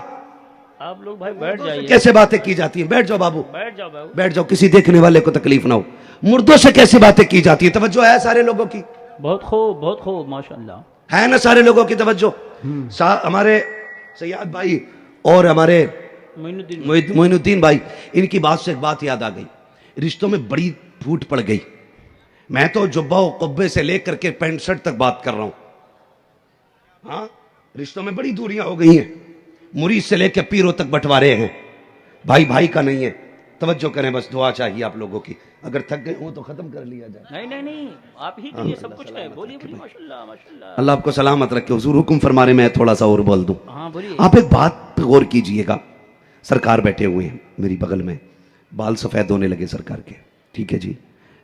آپ لوگ بھائی بیٹھ جائیے. کیسے باتیں کی جاتی ہیں؟ بیٹھ جاؤ بابو, بیٹھ جاؤ بابو. بیٹھ جاؤ, کسی دیکھنے والے کو تکلیف نہ ہو. مردوں سے کیسی باتیں کی جاتی ہیں؟ توجہ ہے سارے لوگوں کی؟ بہت خوب ماشاءاللہ. ہے نا سارے لوگوں کی توجہ؟ ہمارے سیاد بھائی اور ہمارے معین الدین بھائی, ان کی بات سے ایک بات یاد آ گئی. رشتوں میں بڑی پھوٹ پڑ گئی. میں تو جبہ و قبے سے لے کر کے پینٹ شرٹ تک بات کر رہا ہوں. ہاں, رشتوں میں بڑی دوریاں ہو گئی ہیں. مرید سے لے کے پیروں تک بٹوارے ہیں, بھائی بھائی کا نہیں ہے. توجہ کریں, بس دعا چاہیے آپ لوگوں کی. اگر تھک گئے ہوں تو ختم کر لیا جائے. نہیں آپ ہی کے لیے سب کچھ ہے. بولیے ماشاءاللہ ماشاءاللہ. اللہ آپ کو سلامت رکھے. حضور حکم فرما رہے, میں تھوڑا سا اور بول دوں. ہاں بولیے. آپ ایک بات پہ غور کیجئے گا. سرکار بیٹھے ہوئے ہیں میری بغل میں, بال سفید ہونے لگے سرکار کے, ٹھیک ہے جی,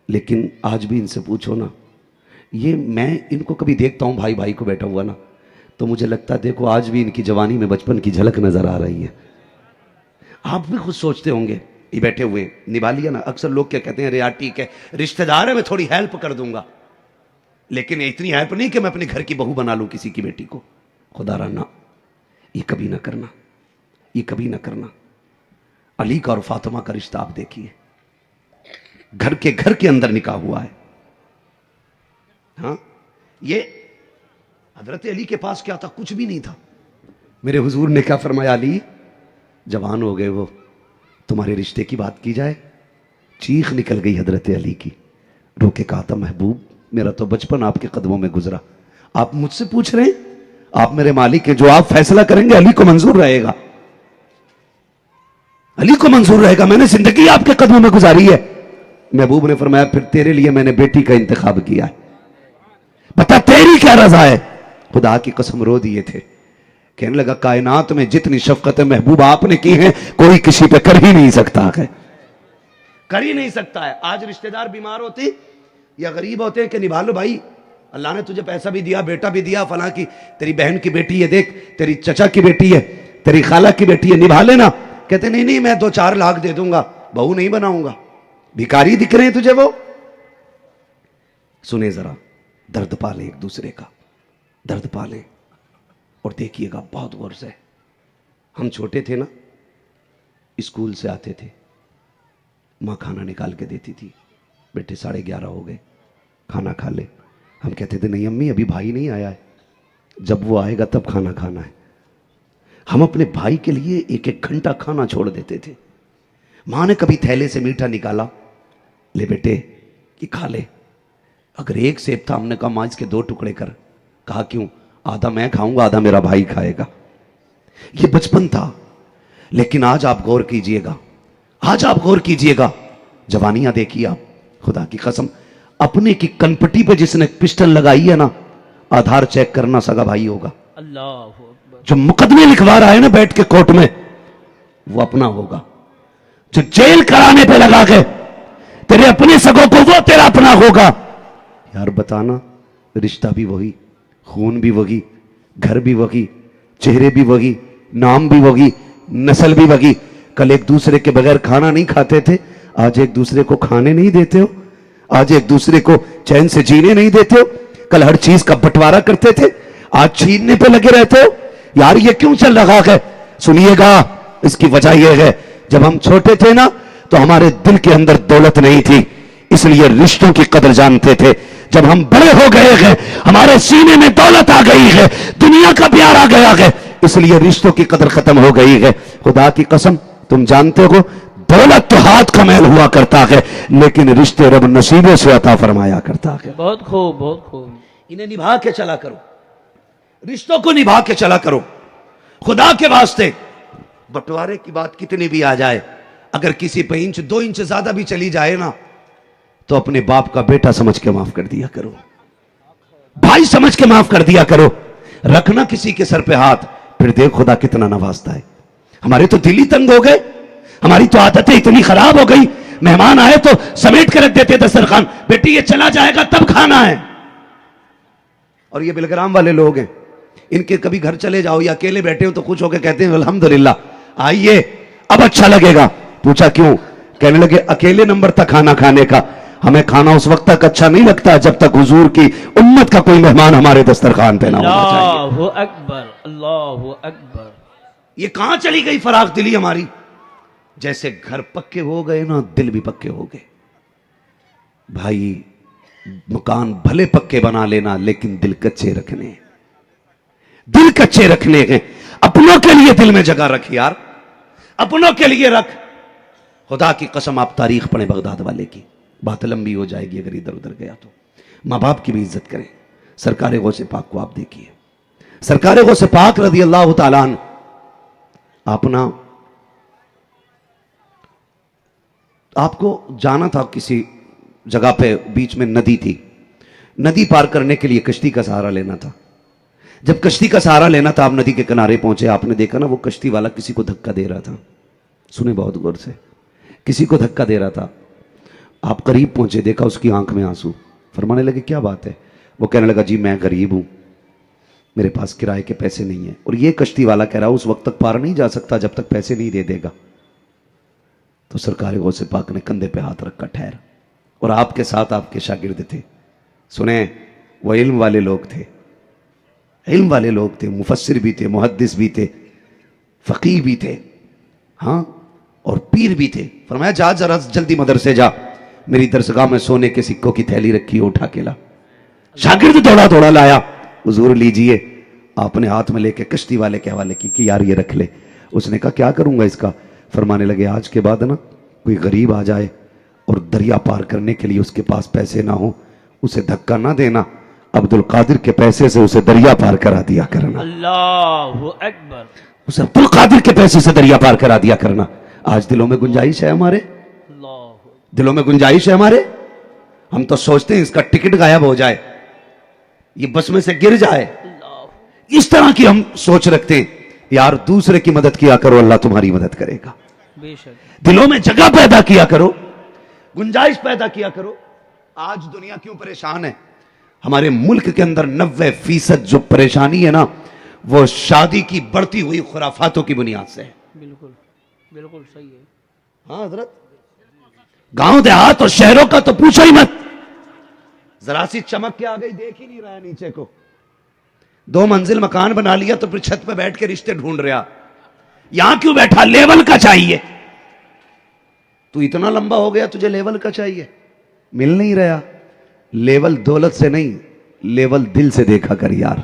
لیکن آج بھی ان سے پوچھو نا, یہ میں ان کو کبھی دیکھتا ہوں بھائی بھائی کو بیٹھا ہوا نا, تو مجھے لگتا ہے دیکھو آج بھی ان کی جوانی میں بچپن کی جھلک نظر آ رہی ہے. آپ بھی خود سوچتے ہوں گے یہ بیٹھے ہوئے نبھا لیا نا. اکثر لوگ کیا کہتے ہیں, یار ٹھیک ہے رشتہ دار ہے میں تھوڑی ہیلپ کر دوں گا, لیکن اتنی ہیلپ نہیں کہ میں اپنے گھر کی بہو بنا لوں کسی کی بیٹی کو. خدا رہنا, یہ کبھی نہ کرنا, یہ کبھی نہ کرنا. علی کا اور فاطمہ کا رشتہ آپ دیکھیے, گھر کے اندر نکاح ہوا ہے. ہاں, یہ حضرت علی کے پاس کیا تھا؟ کچھ بھی نہیں تھا. میرے حضور نے کیا فرمایا, علی جوان ہو گئے وہ, تمہارے رشتے کی بات کی جائے. چیخ نکل گئی حضرت علی کی, رو کے کہا تھا محبوب میرا تو بچپن آپ کے قدموں میں گزرا, آپ مجھ سے پوچھ رہے ہیں, آپ میرے مالک ہیں, جو آپ فیصلہ کریں گے علی کو منظور رہے گا, علی کو منظور رہے گا. میں نے زندگی آپ کے قدموں میں گزاری ہے. محبوب نے فرمایا پھر تیرے لیے میں نے بیٹی کا انتخاب کیا ہے, بتا تیری کیا رضا ہے. خدا کی قسم رو دیے تھے. کہنے لگا کائنات میں جتنی شفقت محبوب آپ نے کی ہیں کوئی کسی پہ کر ہی نہیں سکتا ہے, کر ہی نہیں سکتا ہے. آج رشتہ دار بیمار ہوتے یا غریب ہوتے ہیں کہ نبھا لو بھائی, اللہ نے تجھے پیسہ بھی دیا, بیٹا بھی دیا, فلاں کی تیری بہن کی بیٹی ہے, دیکھ تیری چچا کی بیٹی ہے, تیری خالہ کی بیٹی ہے, نبھا لینا. کہتے نہیں میں 2-4 لاکھ دے دوں گا, بہو نہیں بناؤں گا. بھکاری دکھ رہے ہیں تجھے وہ. سنیں ذرا, درد پالیں ایک دوسرے کا, درد پالیں. اور دیکھیے گا بہت غور سے, ہم چھوٹے تھے نا, اسکول سے آتے تھے, ماں کھانا نکال کے دیتی تھی, بیٹے 11:30 ہو گئے, کھانا کھا لے. ہم کہتے تھے نہیں امی ابھی بھائی نہیں آیا ہے, جب وہ آئے گا تب کھانا کھانا ہے. ہم اپنے بھائی کے لیے ایک ایک گھنٹہ کھانا چھوڑ دیتے تھے. ماں نے کبھی تھیلے سے میٹھا نکالا, لے بیٹے یہ کھا لے. اگر ایک سیب تھا, ہم نے کہا ماں اس کے 2 ٹکڑے کر. کہا کیوں؟ آدھا میں کھاؤں گا, آدھا میرا بھائی کھائے گا. یہ بچپن تھا. لیکن آج آپ غور کیجئے گا, آج آپ غور کیجئے گا, جوانیاں دیکھیے آپ, خدا کی قسم اپنے کی کنپٹی پہ جس نے پسٹل لگائی ہے نا, آدھار چیک کرنا سگا بھائی ہوگا. اللہ اکبر. جو مقدمے لکھوا رہا ہے نا بیٹھ کے کورٹ میں, وہ اپنا ہوگا. جو جیل کرانے پہ لگا کے تیرے اپنے سگوں کو, وہ تیرا اپنا ہوگا. یار بتانا, رشتہ بھی وہی, خون بھی وہی, گھر بھی وہی, چہرے بھی وہی, نام بھی وہی, نسل بھی وہی. کل ایک دوسرے کے بغیر کھانا نہیں کھاتے تھے, آج ایک دوسرے کو کھانے نہیں دیتے ہو. آج ایک دوسرے کو چین سے جینے نہیں دیتے ہو. کل ہر چیز کا بٹوارا کرتے تھے, آج چھیننے پہ لگے رہتے ہو. یار یہ کیوں چل رہا ہے؟ سنیے گا, اس کی وجہ یہ ہے, جب ہم چھوٹے تھے نا تو ہمارے دل کے اندر دولت نہیں تھی, اس لیے رشتوں کی قدر جانتے تھے. جب ہم بڑے ہو گئے ہیں, ہمارے سینے میں دولت آ گئی ہے, دنیا کا پیار آ گیا ہے, اس لیے رشتوں کی قدر ختم ہو گئی ہے. خدا کی قسم تم جانتے ہو, دولت تو ہاتھ کا میل ہوا کرتا ہے, لیکن رشتے رب نصیبوں سے عطا فرمایا کرتا ہے. بہت خوب بہت خوب. انہیں نبھا کے چلا کرو, رشتوں کو نبھا کے چلا کرو. خدا کے واسطے بٹوارے کی بات کتنی بھی آ جائے, اگر کسی پہ 1-2 انچ زیادہ بھی چلی جائے نا, تو اپنے باپ کا بیٹا سمجھ کے معاف کر دیا کرو, بھائی سمجھ کے معاف کر دیا کرو. رکھنا کسی کے سر پہ ہاتھ, پھر دیکھ خدا کتنا نوازتا ہے. ہمارے تو دل ہی تنگ ہو گئے, ہماری تو عادتیں اتنی خراب ہو گئی. مہمان آئے تو سمیٹ کے رکھ دیتے دسترخوان, بیٹی یہ چلا جائے گا تب کھانا ہے. اور یہ بلگرام والے لوگ ہیں, ان کے کبھی گھر چلے جاؤ یا اکیلے بیٹھے ہو تو خوش ہو کے کہتے ہیں الحمدللہ آئیے اب اچھا لگے گا. پوچھا کیوں؟ کہنے لگے اکیلے نمبر تک کھانا کھانے کا, ہمیں کھانا اس وقت تک اچھا نہیں لگتا جب تک حضور کی امت کا کوئی مہمان ہمارے دسترخوان پہ نہ ہونا چاہیے. اللہ اکبر اللہ اکبر. یہ کہاں چلی گئی فراخ دلی ہماری؟ جیسے گھر پکے ہو گئے نا, دل بھی پکے ہو گئے. بھائی مکان بھلے پکے بنا لینا, لیکن دل کچے رکھنے ہیں, دل کچے رکھنے ہیں. اپنوں کے لیے دل میں جگہ رکھ یار, اپنوں کے لیے رکھ. خدا کی قسم آپ تاریخ پڑھیں بغداد والے کی, بات لمبی ہو جائے گی اگر ادھر ادھر گیا تو. ماں باپ کی بھی عزت کریں. سرکار غوث پاک کو آپ دیکھیے, سرکار غوث پاک رضی اللہ تعالیٰ عنہ, آپ کو جانا تھا کسی جگہ پہ, بیچ میں ندی تھی, ندی پار کرنے کے لیے کشتی کا سہارا لینا تھا. جب کشتی کا سہارا لینا تھا, آپ ندی کے کنارے پہنچے, آپ نے دیکھا نا وہ کشتی والا کسی کو دھکا دے رہا تھا. سنیں بہت غور سے, کسی کو دھکا دے رہا تھا. آپ قریب پہنچے, دیکھا اس کی آنکھ میں آنسو. فرمانے لگے کیا بات ہے؟ وہ کہنے لگا جی میں غریب ہوں, میرے پاس کرائے کے پیسے نہیں ہیں. اور یہ کشتی والا کہہ رہا اس وقت تک پار نہیں جا سکتا جب تک پیسے نہیں دے دے گا. تو سرکار غوث پاک نے کندھے پہ ہاتھ رکھا, ٹھہر. اور آپ کے ساتھ آپ کے شاگرد تھے. سنیں, وہ علم والے لوگ تھے, علم والے لوگ تھے, مفسر بھی تھے, محدث بھی تھے, فقیہ بھی تھے, ہاں, اور پیر بھی تھے. فرمایا جا ذرا جلدی مدرسے جا, میری درسگاہ میں سونے کے سکوں کی تھیلی رکھی ہے, اٹھا کے لا. شاگرد دوڑا دوڑا لایا. حضور لیجئے. آپ نے ہاتھ میں لے کے کشتی والے کے حوالے کی کہ یار یہ رکھ لے. اس نے کہا کیا کروں گا اس کا؟ فرمانے لگے آج کے بعد نا کوئی غریب آ جائے اور دریا پار کرنے کے لیے اس کے پاس پیسے نہ ہوں, اسے دھکا نہ دینا, عبد القادر کے پیسے سے اسے دریا پار کرا دیا کرنا. اللہ اکبر. اسے عبد القادر کے پیسے سے دریا پار کرا دیا کرنا. آج دلوں میں گنجائش ہے ہمارے, دلوں میں گنجائش ہے ہمارے. ہم تو سوچتے ہیں اس کا ٹکٹ غائب ہو جائے, یہ بس میں سے گر جائے, اس طرح کی ہم سوچ رکھتے ہیں. یار دوسرے کی مدد کیا کرو, اللہ تمہاری مدد کرے گا. بے شک. دلوں میں جگہ پیدا کیا کرو, گنجائش پیدا کیا کرو. آج دنیا کیوں پریشان ہے؟ ہمارے ملک کے اندر 90% جو پریشانی ہے نا, وہ شادی کی بڑھتی ہوئی خرافاتوں کی بنیاد سے ہے. بالکل بالکل صحیح ہے. ہاں حضرت, گاؤں دیہات اور شہروں کا تو پوچھو ہی مت. ذرا سی چمک کے آ گئی, دیکھ ہی نہیں رہا ہے نیچے کو. 2 منزل مکان بنا لیا تو پھر چھت پہ بیٹھ کے رشتے ڈھونڈ رہا. یہاں کیوں بیٹھا؟ لیول کا چاہیے. تو اتنا لمبا ہو گیا, تجھے لیول کا چاہیے, مل نہیں رہا. لیول دولت سے نہیں, لیول دل سے دیکھا کر یار,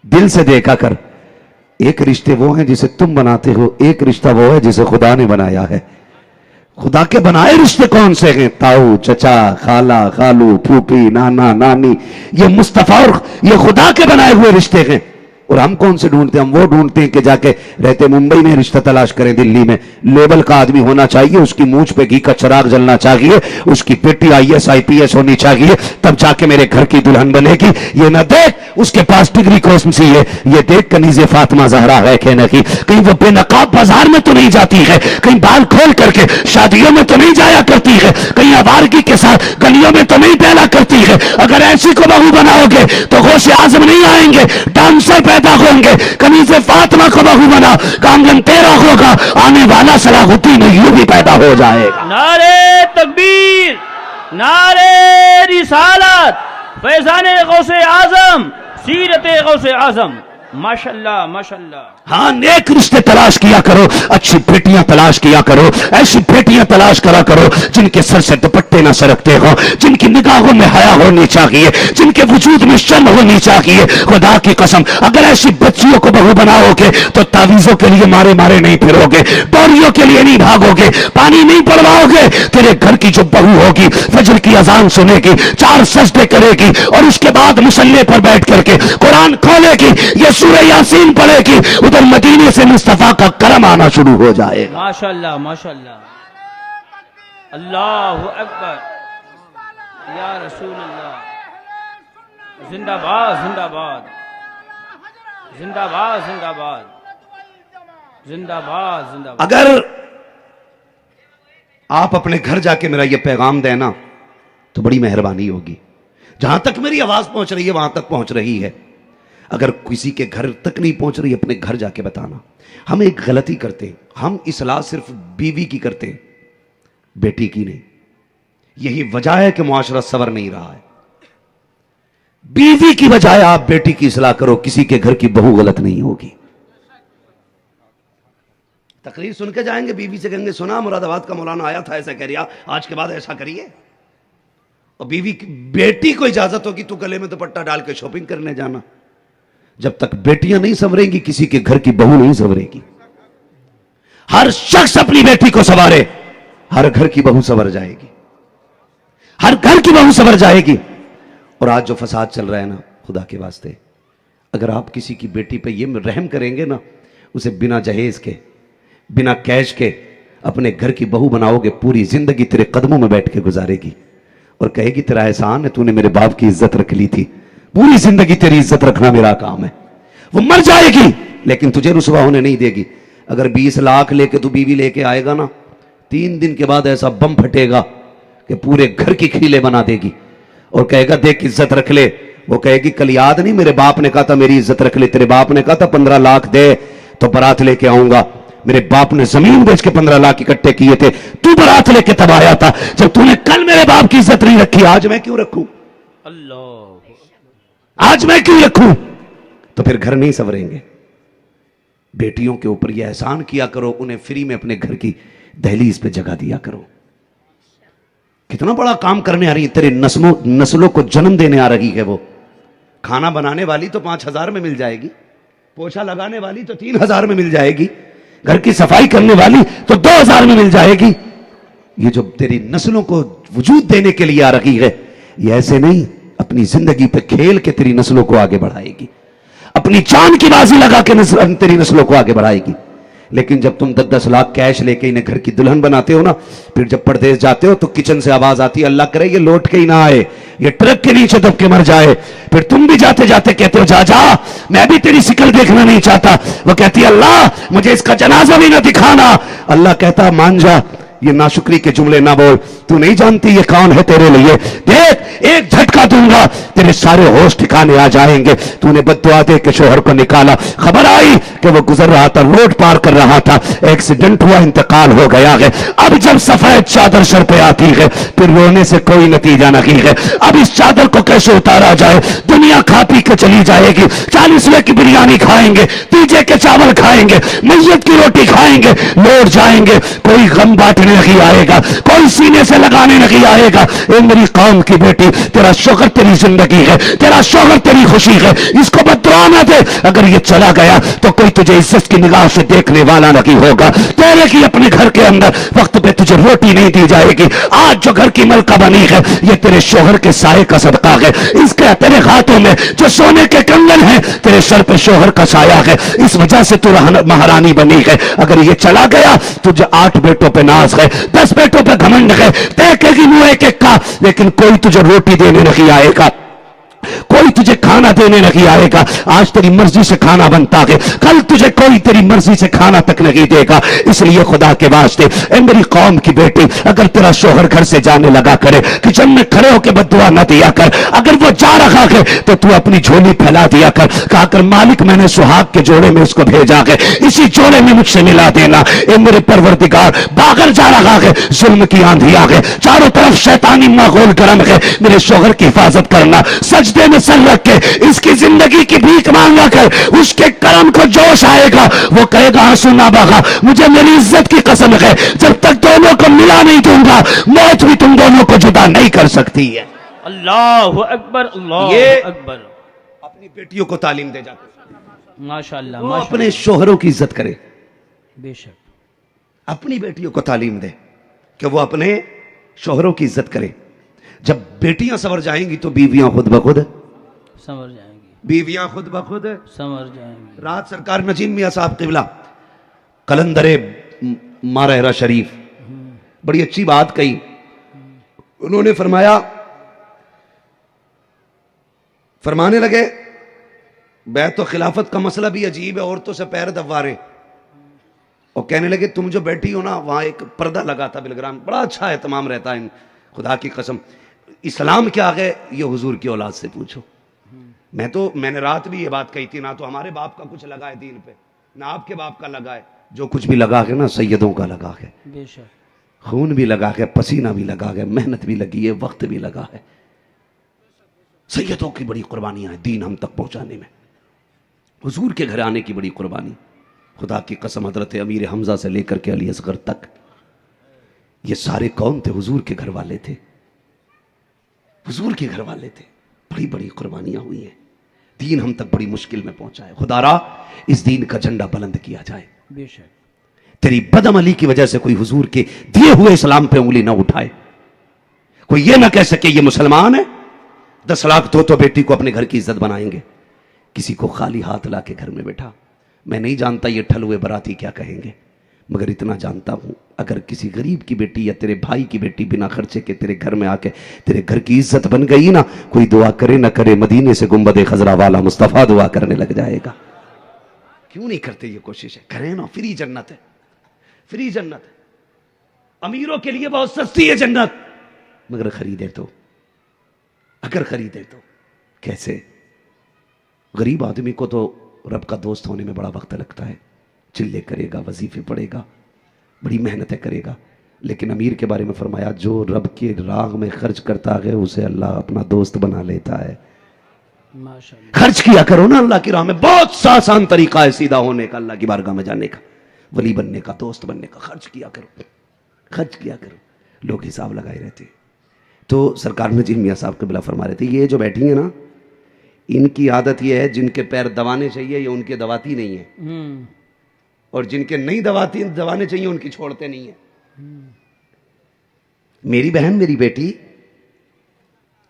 دل سے دیکھا کر. ایک رشتے وہ ہیں جسے تم بناتے ہو, ایک رشتہ وہ ہے جسے خدا نے بنایا ہے. خدا کے بنائے رشتے کون سے ہیں؟ تاؤ, چچا, خالہ, خالو, پھوپھی, نانا, نانی, یہ مصطفیٰ اور یہ خدا کے بنائے ہوئے رشتے ہیں. اور ہم کون سے ڈھونڈتے ہیں؟ ہم وہ ڈھونڈتے ہیں کہ جا کے رہتے ممبئی میں رشتہ تلاش کریں, دلی میں لیبل کا آدمی ہونا چاہیے, اس کی مونچھ پہ گھی کا چراغ جلنا چاہیے, اس کی بیٹی IAS IPS ہونی چاہیے, تب جا کے میرے گھر کی دلہن بنے گی. یہ نہ دیکھ اس کے پاس ڈگری کورس سی ہے, یہ دیکھ کنیز فاطمہ زہرا ہے کہ نہیں, کہیں وہ بے نقاب بازار میں تو نہیں جاتی ہے, کہیں بال کھول کر کے شادیوں میں تو نہیں جایا کرتی ہے, کہیں آوارگی کے ساتھ گلیوں میں تو نہیں پھیلا کرتی ہے. اگر ایسی کو بہو بناؤ گے تو غوث اعظم نہیں آئیں گے, ڈانسر پیدا ہوں گے. کنیز فاطمہ کو بہو بنا, کامگن تیرا ہوگا, آنے والا صلاح الدین ایوبی پیدا ہو جائے گا. نعرے تکبیر, نعرے رسالت, فیضان غوث اعظم, سیرت غوث اعظم. ماشاءاللہ ماشاءاللہ. ہاں, نیک رشتے تلاش کیا کرو, اچھی بیٹیاں تلاش کیا کرو, ایسی بیٹیاں تلاش کرا کرو جن کے سر سے دوپٹے نہ سرکتے ہوں, جن کی نگاہوں میں حیا ہونی چاہیے, جن کے وجود میں شرم ہونی چاہیے. خدا کی قسم اگر ایسی بچیوں کو بہو بناؤ گے تو تعویذوں کے لیے مارے مارے نہیں پھرو گے, ڈوریوں کے لیے نہیں بھاگو گے, پانی نہیں پڑواؤ گے. تیرے گھر کی جو بہو ہوگی فجر کی اذان سنے گی, 4 سجدے کرے گی, اور اس کے بعد مصلی پر بیٹھ کر کے قرآن کھولے گی, یہ سورہ یاسین پڑھے گی, ادھر مدینے سے مصطفیٰ کا کرم آنا شروع ہو جائے گا. ماشاءاللہ ماشاءاللہ. اللہ اکبر, یا رسول اللہ. زندہ باد زندہ باد, زندہ باد زندہ باد, زندہ باد زندہ باد. اگر آپ اپنے گھر جا کے میرا یہ پیغام دینا تو بڑی مہربانی ہوگی. جہاں تک میری آواز پہنچ رہی ہے وہاں تک پہنچ رہی ہے. اگر کسی کے گھر تک نہیں پہنچ رہی, اپنے گھر جا کے بتانا. ہم ایک غلطی کرتے ہیں, ہم اصلاح صرف بیوی کی کرتے ہیں, بیٹی کی نہیں. یہی وجہ ہے کہ معاشرہ سنور نہیں رہا ہے. بیوی کی بجائے آپ بیٹی کی اصلاح کرو, کسی کے گھر کی بہو غلط نہیں ہوگی. تقریر سن کے جائیں گے, بیوی سے کہیں گے سنا مراد آباد کا مولانا آیا تھا, ایسا کہہ رہا, آج کے بعد ایسا کریے. اور بیٹی کو اجازت ہوگی تو گلے میں دوپٹہ ڈال کے شاپنگ کرنے جانا. جب تک بیٹیاں نہیں سنوریں گی کسی کے گھر کی بہو نہیں سنورے گی. ہر شخص اپنی بیٹی کو سنوارے, ہر گھر کی بہو سنور جائے گی, ہر گھر کی بہو سنور جائے گی. اور آج جو فساد چل رہا ہے نا, خدا کے واسطے اگر آپ کسی کی بیٹی پہ یہ رحم کریں گے نا, اسے بنا جہیز کے, بنا کیش کے اپنے گھر کی بہو بناؤ گے, پوری زندگی تیرے قدموں میں بیٹھ کے گزارے گی اور کہے گی تیرا احسان ہے, تو نے میرے باپ کی عزت رکھ لی تھی, پوری زندگی تیری عزت رکھنا میرا کام ہے. وہ مر جائے گی لیکن تجھے رسوا ہونے نہیں دے گی. اگر 20 لاکھ لے کے تو بیوی لے کے آئے گا نا, 3 دن کے بعد ایسا بم پھٹے گا کہ پورے گھر کی کھیلے بنا دے گی اور کہے گا دیکھ عزت رکھ لے. وہ کہے گی کل یاد نہیں میرے باپ نے کہا تھا میری عزت رکھ لے, تیرے باپ نے کہا تھا 15 لاکھ دے تو برات لے کے آؤں گا, میرے باپ نے زمین بیچ کے 15 لاکھ اکٹھے کیے تھے, تو برات لے کے تب آیا تھا. جب تو نے کل میرے باپ کی عزت نہیں رکھی, آج میں کیوں رکھوں, آج میں کیوں رکھوں؟ تو پھر گھر نہیں سنوریں گے. بیٹیوں کے اوپر یہ احسان کیا کرو, انہیں فری میں اپنے گھر کی دہلیز پہ جگہ دیا کرو. کتنا بڑا کام کرنے آ رہی ہے, تیرے نسلوں کو جنم دینے آ رہی ہے. وہ کھانا بنانے والی تو 5000 میں مل جائے گی, پوچھا لگانے والی تو 3000 میں مل جائے گی, گھر کی صفائی کرنے والی تو 2000 میں مل جائے گی. یہ جو تیری نسلوں کو وجود دینے کے لیے آ رہی ہے, یہ ایسے نہیں, اپنی زندگی پہ کھیل کے تیری نسلوں کو آگے بڑھائے گی, اپنی جان کی بازی لگا کے تیری نسلوں کو آگے بڑھائے گی. لیکن جب تم 10-10 لاکھ کیش لے کے انہیں گھر کی دلہن بناتے ہو نا, پھر جب پردیس جاتے ہو تو کچن سے آواز آتی ہے اللہ کرے یہ لوٹ کے ہی نہ آئے, یہ ٹرک کے نیچے دب کے مر جائے. پھر تم بھی جاتے جاتے کہتے ہو جا جا میں بھی تیری شکل دیکھنا نہیں چاہتا. وہ کہتی ہے اللہ مجھے اس کا جنازہ بھی نہ دکھانا. اللہ کہتا مان جا, یہ ناشکری کے جملے نہ بول, تو نہیں جانتی یہ کون ہے تیرے لیے. دیکھ ایک جھٹکا دوں گا تیرے سارے ہوش ٹھکانے آ جائیں گے. تو نے بد دعا دے کے شوہر کو نکالا, خبر آئی کہ وہ گزر رہا تھا, روڈ پار کر رہا تھا, ایکسیڈنٹ ہوا, انتقال ہو گیا ہے. اب جب سفید چادر سر پہ آتی ہے پھر رونے سے کوئی نتیجہ نہیں ہے. اب اس چادر کو کیسے اتارا جائے, دنیا کھا پی کے چلی جائے گی, 40ویں کی بریانی کھائیں گے, تیجے کے چاول کھائیں گے, میت کی روٹی کھائیں گے, لوٹ جائیں گے. کوئی غم بانٹنے نہیں آئے گا, کوئی سینے سے لگانے نہیں آئے گا. اے میری قوم کی بیٹی زندگی، تیرا شوہر تیری زندگی ہے، تیرا شوہر تیری خوشی ہے، اس کو بددعا نہ دے۔ اگر یہ چلا گیا تو کوئی تجھے عزت کی نگاہ سے دیکھنے والا نہیں ہوگا، تیرے کی اپنے گھر کے اندر وقت پہ تجھے روٹی نہیں دی جائے گی۔ آج جو گھر کی ملکہ بنی ہے یہ تیرے شوہر کے سائے کا صدقہ ہے، اس کے تیرے ہاتھوں میں جو سونے کے کنگن ہیں تیرے سر پہ شوہر کا سایہ ہے، اس وجہ سے تو مہارانی بنی ہے۔ اگر یہ چلا گیا تجھے 8 بیٹوں پہ ناز ہے، 10 بیٹوں پہ گھمنڈ ہے، دیکھے گی منہ ایک ایک کا، لیکن کوئی تجھے روٹی دینے نہیں آئے گا، کوئی تجھے کھانا دینے نہیں آئے گا۔ آج تیری مرضی سے کھانا بنتا ہے، کل تجھے کوئی تیری مرضی سے کھانا تک نہیں دے گا۔ اس لیے خدا کے واسطے اے میری قوم کی بیٹی، اگر تیرا شوہر گھر سے جانے لگا کرے کچن میں کھڑے ہو کے بددعا نہ دیا کر، اگر وہ جا رہا ہے تو تو اپنی جھولی پھیلا دیا کر، کہا کر مالک میں نے سہاگ کے جوڑے میں اس کو بھیجا ہے، اسی جوڑے میں مجھ سے ملا دینا۔ اے میرے پروردگار، باغر جا رہا ہے، ظلم کی آندھیاں ہے، چاروں طرف شیطانی ماحول گرم ہے، میرے شوہر کی حفاظت کرنا، سجدے میں سر رکھ کے اس کی زندگی کی بھیک مانگا کر، اس کے کرم کو جوش آئے گا، وہ کہے گا آنسو نہ بہا، مجھے میری عزت کی قسم ہے جب تک دونوں کو ملا نہیں دوں گا موت بھی تم دونوں کو جدا نہیں کر سکتی ہے۔ اللہ اکبر، اللہ یہ اکبر، اپنی بیٹیوں کو تعلیم دے جاتے ماشاءاللہ وہ ماشاءاللہ، اپنے شوہروں کی عزت کرے، بے شک، اپنی بیٹیوں کو تعلیم دے کہ وہ اپنے شوہروں کی عزت کرے۔ جب بیٹیاں سنور جائیں گی تو بیویاں خود بخود، سنور جائیں گی، بیویاں خود بخود۔ سنور جائیں گی، رات سرکار نجیم میاں صاحب قبلہ قلندر مارہرہ شریف بڑی اچھی بات کہی، انہوں نے فرمانے لگے بیت و خلافت کا مسئلہ بھی عجیب ہے، عورتوں سے پیر دبوا رہے، اور کہنے لگے تم جو بیٹھی ہو نا وہاں ایک پردہ لگا تھا بلگرام، بڑا اچھا اہتمام رہتا ہے، خدا کی قسم اسلام کیا ہے یہ حضور کی اولاد سے پوچھو۔ میں نے رات بھی یہ بات کہی تھی، نہ تو ہمارے باپ کا کچھ لگا ہے دین پہ، نہ آپ کے باپ کا لگا ہے، جو کچھ بھی لگا ہے نا سیدوں کا لگا ہے، بے شک، خون بھی لگا ہے، پسینہ بھی لگا ہے، محنت بھی لگی ہے، وقت بھی لگا ہے، سیدوں کی بڑی قربانیاں ہیں دین ہم تک پہنچانے میں، حضور کے گھر آنے کی بڑی قربانی۔ خدا کی قسم حضرت امیر حمزہ سے لے کر کے علی اصغر تک یہ سارے کون تھے؟ حضور کے گھر والے تھے، حضور کے گھر والے تھے، بڑی بڑی قربانیاں ہوئی ہیں، دین ہم تک بڑی مشکل میں پہنچا ہے۔ خدا را اس دین کا جھنڈا بلند کیا جائے، بے شک، تیری بدعملی کی وجہ سے کوئی حضور کے دیے ہوئے اسلام پہ انگلی نہ اٹھائے، کوئی یہ نہ کہہ سکے یہ مسلمان ہے، 10 لاکھ تو بیٹی کو اپنے گھر کی عزت بنائیں گے، کسی کو خالی ہاتھ لا کے گھر میں بیٹھا۔ میں نہیں جانتا یہ ٹھل ہوئے براتی کیا کہیں گے، مگر اتنا جانتا ہوں اگر کسی غریب کی بیٹی یا تیرے بھائی کی بیٹی بنا خرچے کے تیرے گھر میں آ کے تیرے گھر کی عزت بن گئی نا، کوئی دعا کرے نہ کرے مدینے سے گنبد خضرا والا مصطفیٰ دعا کرنے لگ جائے گا۔ کیوں نہیں کرتے یہ کوشش ہے؟ کریں نا، فری جنت ہے، فری جنت ہے، امیروں کے لیے بہت سستی ہے جنت، مگر خریدے تو، اگر خریدے تو کیسے؟ غریب آدمی کو تو رب کا دوست ہونے میں بڑا وقت لگتا ہے، چلے کرے گا، وظیفے پڑھے گا، بڑی محنتیں کرے گا، لیکن امیر کے بارے میں فرمایا جو رب کے راہ میں خرچ کرتا ہے اسے اللہ اپنا دوست بنا لیتا ہے۔ ماشاءاللہ، خرچ کیا کرو نا اللہ کی راہ میں، بہت سا آسان طریقہ ہے سیدھا ہونے کا، اللہ کی بارگاہ میں جانے کا، ولی بننے کا، دوست بننے کا۔ خرچ کیا کرو، خرچ کیا کرو، لوگ حساب لگائے رہتے۔ تو سرکار نجیم میاں صاحب قبلہ فرما رہے تھے یہ جو بیٹھی ہیں نا ان کی عادت یہ ہے جن کے پیر دبانے چاہیے یہ ان کے دباتی نہیں ہے، اور جن کے نہیں دبانے چاہیے ان کی چھوڑتے نہیں ہیں۔ میری بہن، میری بیٹی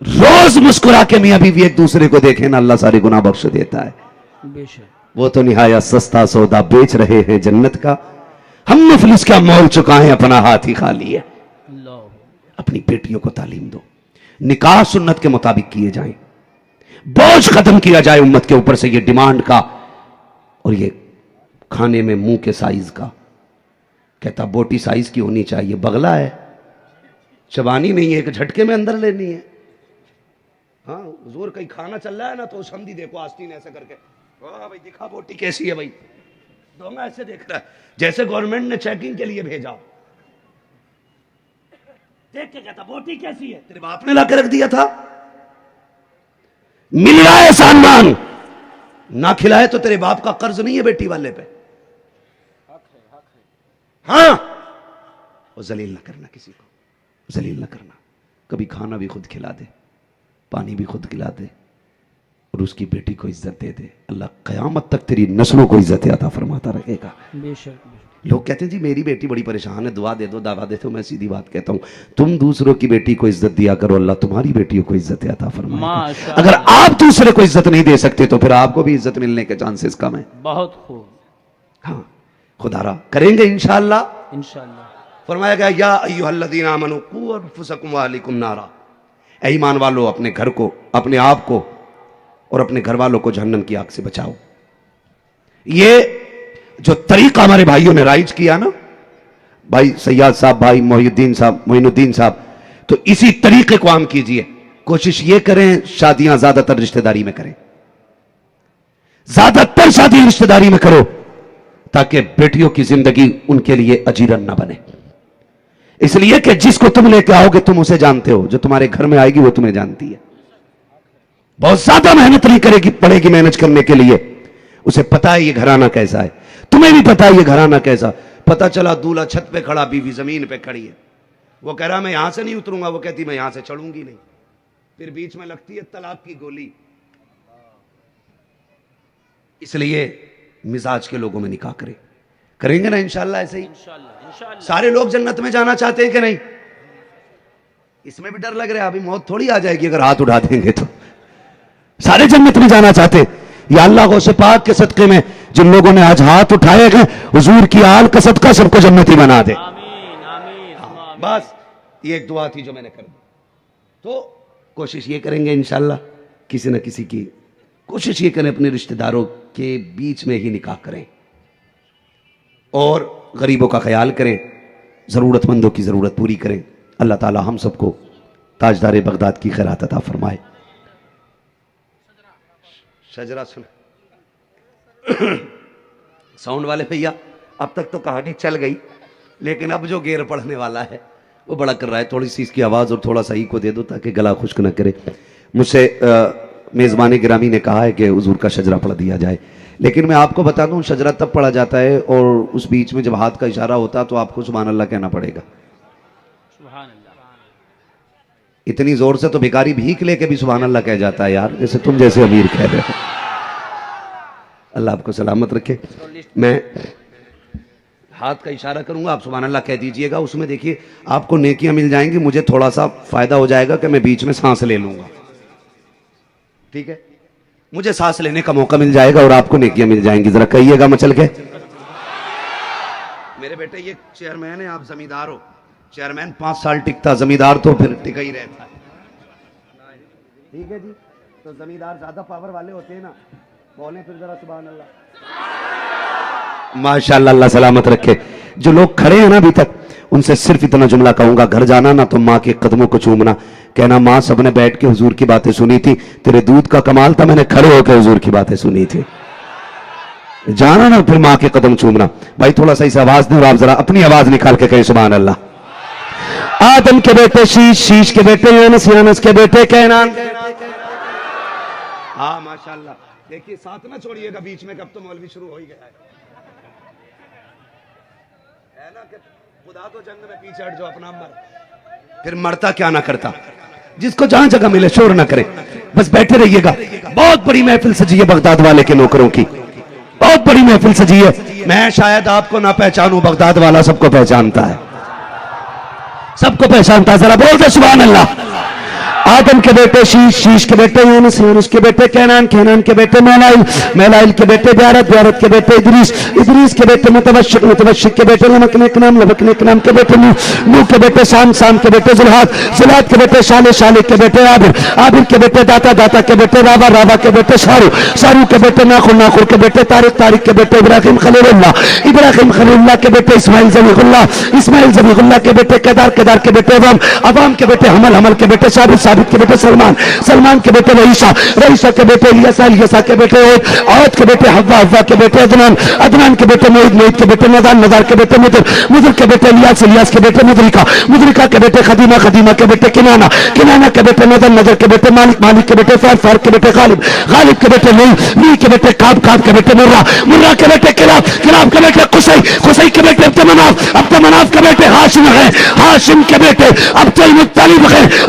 روز مسکرا کے میاں بیوی ایک دوسرے کو دیکھیں نا اللہ سارے گناہ بخش دیتا ہے۔ بے شک، وہ تو نہایت سستا سودا بیچ رہے ہیں جنت کا، ہم مفلس کا مول چکائیں اپنا ہاتھ ہی خالی ہے۔ اللہ، اپنی بیٹیوں کو تعلیم دو، نکاح سنت کے مطابق کیے جائیں، بوجھ ختم کیا جائے امت کے اوپر سے یہ ڈیمانڈ کا اور یہ کھانے میں منہ کے سائز کا۔ کہتا بوٹی سائز کی ہونی چاہیے، بغلا ہے، چبانی نہیں ہے، ایک جھٹکے میں اندر لینی ہے۔ ہاں حضور کہیں کھانا چل رہا ہے نا تو سمجھی دیکھو آستین ایسے کر کے، واہ بھائی دکھا بوٹی کیسی ہے بھائی، دونگا ایسے دیکھ رہا ہے جیسے گورنمنٹ نے چیکنگ کے لیے بھیجا، دیکھ کے کہتا بوٹی کیسی ہے، تیرے باپ نے لا کے رکھ دیا تھا، مل رہا ہے سامان، نہ کھلائے تو تیرے باپ کا قرض نہیں ہے بیٹی والے پہ۔ ہاں وہ ذلیل نہ کرنا، کسی کو ذلیل نہ کرنا، کبھی کھانا بھی خود کھلا دے، پانی بھی خود پلا دے اور اس کی بیٹی کو عزت دے دے, اللہ قیامت تک تیری نسلوں کو عزت عطا فرماتا رہے گا. بے شک. لوگ کہتے ہیں جی میری بیٹی بڑی پریشان ہے, دعا دے دو دعویٰ دے دو. میں سیدھی بات کہتا ہوں, تم دوسروں کی بیٹی کو عزت دیا کرو, اللہ تمہاری بیٹیوں کو عزت عطا فرمائے گا. اگر آپ دوسرے کو عزت نہیں دے سکتے تو پھر آپ کو بھی عزت ملنے کے چانسز کم ہیں. بہت خوب. ہاں خدا را کریں گے انشاءاللہ. انشاءاللہ. فرمایا گیا یا ایھا الذین آمنوا قوا انفسکم واہلیکم نارا, اے ایمان والو اپنے گھر کو, اپنے آپ کو اور اپنے گھر والوں کو جہنم کی آگ سے بچاؤ. یہ جو طریقہ ہمارے بھائیوں نے رائج کیا نا, بھائی سیاد صاحب, بھائی معین الدین صاحب, تو اسی طریقے کو عام کیجئے. کوشش یہ کریں شادیاں زیادہ تر رشتہ داری میں کریں, زیادہ تر شادیاں رشتہ داری میں کرو تاکہ بیٹیوں کی زندگی ان کے لیے اجیرن نہ بنے. اس لیے کہ جس کو تم لے کے آؤ گے تم اسے جانتے ہو, جو تمہارے گھر میں آئے گی وہ تمہیں جانتی ہے. بہت زیادہ محنت نہیں کرے گی, پڑے گی مینج کرنے کے لیے. اسے پتا ہے یہ گھرانہ کیسا ہے, تمہیں بھی پتا ہے یہ گھرانہ کیسا. پتا چلا دولہا چھت پہ کھڑا, بیوی زمین پہ کھڑی ہے. وہ کہہ رہا میں یہاں سے نہیں اتروں گا, وہ کہتی میں یہاں سے چڑھوں گی نہیں. پھر بیچ میں لگتی ہے طلاق کی گولی. اس لیے مزاج کے لوگوں میں نکاح کریں گے نا انشاءاللہ ایسے ہی. سارے لوگ جنت میں جانا چاہتے ہیں کہ نہیں؟ اس میں بھی ڈر لگ رہا ہے ابھی موت تھوڑی آ جائے گی اگر ہاتھ اٹھا دیں گے تو. سارے جنت میں جانا چاہتے. یا اللہ غوث پاک کے صدقے میں جن لوگوں نے آج ہاتھ اٹھائے گئے, حضور کی آل کا صدقہ سب کو جنتی بنا دے. بس یہ ایک دعا تھی جو میں نے کر دی. تو کوشش یہ کریں گے انشاءاللہ کسی نہ کسی کی, کوشش یہ کریں اپنے رشتہ داروں کے بیچ میں ہی نکاح کریں اور غریبوں کا خیال کریں, ضرورت مندوں کی ضرورت پوری کریں. اللہ تعالی ہم سب کو تاجدار بغداد کی خیرات عطا فرمائے. شجرہ سن ساؤنڈ والے بھیا, اب تک تو کہانی چل گئی لیکن اب جو گیر پڑھنے والا ہے وہ بڑا کر رہا ہے. تھوڑی سی اس کی آواز اور تھوڑا سا ہی کو دے دو تاکہ گلا خشک نہ کرے. مجھ سے میزبان گرامی نے کہا ہے کہ حضور کا شجرہ پڑھ دیا جائے, لیکن میں آپ کو بتا دوں شجرہ تب پڑھا جاتا ہے اور اس بیچ میں جب ہاتھ کا اشارہ ہوتا تو آپ کو سبحان اللہ کہنا پڑے گا. اتنی زور سے تو بھکاری بھیک لے کے بھی سبحان اللہ کہہ جاتا ہے یار, جیسے تم جیسے امیر کہہ رہے ہو. اللہ آپ کو سلامت رکھے. میں ہاتھ کا اشارہ کروں گا, آپ سبحان اللہ کہہ دیجئے گا. اس میں دیکھیے آپ کو نیکیاں مل جائیں گی, مجھے تھوڑا سا فائدہ ہو جائے گا کہ میں بیچ میں سانس لے لوں گا. ٹھیک ہے, مجھے سانس لینے کا موقع مل جائے گا اور آپ کو نیکیاں مل جائیں گی. ذرا کہیے گا مچل کے. میرے بیٹے یہ چیئرمین ہیں, آپ زمیندار ہو. چیئرمین 5 سال ٹکتا, زمیندار تو پھر ٹکا ہی رہتا ہے. ٹھیک ہے جی, تو زمیندار زیادہ پاور والے ہوتے ہیں نا, بولیں پھر ذرا سبحان اللہ. ماشاءاللہ, اللہ سلامت رکھے. جو لوگ کھڑے ہیں نا ابھی تک ان سے صرف اتنا جملہ کہوں گا, گھر جانا نا تو ماں کے قدموں کو چومنا, کہنا ماں سب نے بیٹھ کے حضور کی باتیں سنی تھی, تیرے دودھ کا کمال تھا, میں نے کھڑے ہو کے حضور کی باتیں سنی تھی. جانا نا پھر ماں کے قدم چومنا. بھائی تھوڑا سا اس آواز دیں اور آپ ذرا اپنی آواز نکال کے کہیں سبحان اللہ. آدم کے بیٹے شیش, شیش کے بیٹے یونس, یونس کے بیٹے کینان. ہاں ماشاءاللہ. دیکھیے ساتھ نہ چھوڑیے گا بیچ میں, کب تو مولوی شروع ہو ہی گیا ہے نا, کہ خدا تو جنگ میں پیچھے ہٹ جو اپنا مر, پھر مرتا کیا نہ کرتا. جس کو جہاں جگہ ملے شور نہ کرے, بس بیٹھے رہیے گا. بہت بڑی محفل سجی ہے بغداد والے کے نوکروں کی, بہت بڑی محفل سجی ہے. میں شاید آپ کو نہ پہچانوں, بغداد والا سب کو پہچانتا ہے, سب کو پہچانتا ہے. ذرا بول دے سبحان اللہ. آدم کے بیٹے شیش, شیش کے بیٹے یونس, یونس کے بیٹے کینان, کینان کے بیٹے میلائل, میلائل کے بیٹے بیارت, بیارت کے بیٹے ادریس, ادریس کے بیٹے متوشق, متوشق کے بیٹے لمک نیکنام, لمک نیکنام کے بیٹے نوح, نوح کے بیٹے سام, سام کے بیٹے زلحاد, زلحاد کے بیٹے شالح, شالح کے بیٹے عابر, عابر کے بیٹے داتا, داتا کے بیٹے رابع, رابع کے بیٹے سارو, سارو کے بیٹے ناخر, ناخر کے بیٹے طارق, طارق کے بیٹے ابراہیم خلیل اللہ, ابراہیم خلیل اللہ کے بیٹے اسماعیل ذبیح اللہ, اسماعیل ذبیح اللہ کے بیٹے کیدار, کیدار کے بیٹے عوام, عوام کے بیٹے حمل, حمل کے بیٹے ثابت, ثابت کے بیٹے سلمان, سلمان کے بیٹے رئیسہ, رئیسہ کے بیٹے الیسا, الیسا کے بیٹے عود, عود کے بیٹے حوا, حوا کے بیٹے عدنان, عدنان کے بیٹے معید, معید کے بیٹے نذار, نذار کے بیٹے مدر, مدر کے بیٹے الیاس, الیاس کے بیٹے مدرکہ, مدرکہ کے بیٹے خدیمہ, خدیمہ کے بیٹے کنانہ, کنانہ کے بیٹے نذر, نذر کے بیٹے مالک, مالک کے بیٹے فار, فار کے بیٹے غالب, غالب کے بیٹے نوح, نوح کے بیٹے کعب, کعب کے بیٹے مرہ, مرہ کے بیٹے کلاب, کلاب کے بیٹے قصی, قصی کے بیٹے عبد مناف, عبد مناف کے بیٹے ہاشم ہیں, ہاشم کے بیٹے عبد المطلب ہیں,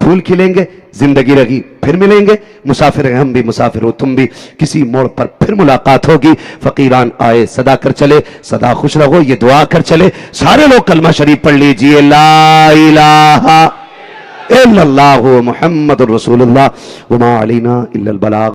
پھول کھلیں گے، زندگی رہی پھر ملیں گے، مسافر ہیں ہم بھی، مسافر ہو تم بھی، کسی موڑ پر پھر ملاقات ہوگی۔ فقیران آئے صدا کر چلے، صدا خوش رہو، یہ دعا کر چلے، سارے لوگ کلمہ شریف پڑھ لیجئے، لا الہ الا اللہ محمد الرسول اللہ وما علینا الا البلاغ۔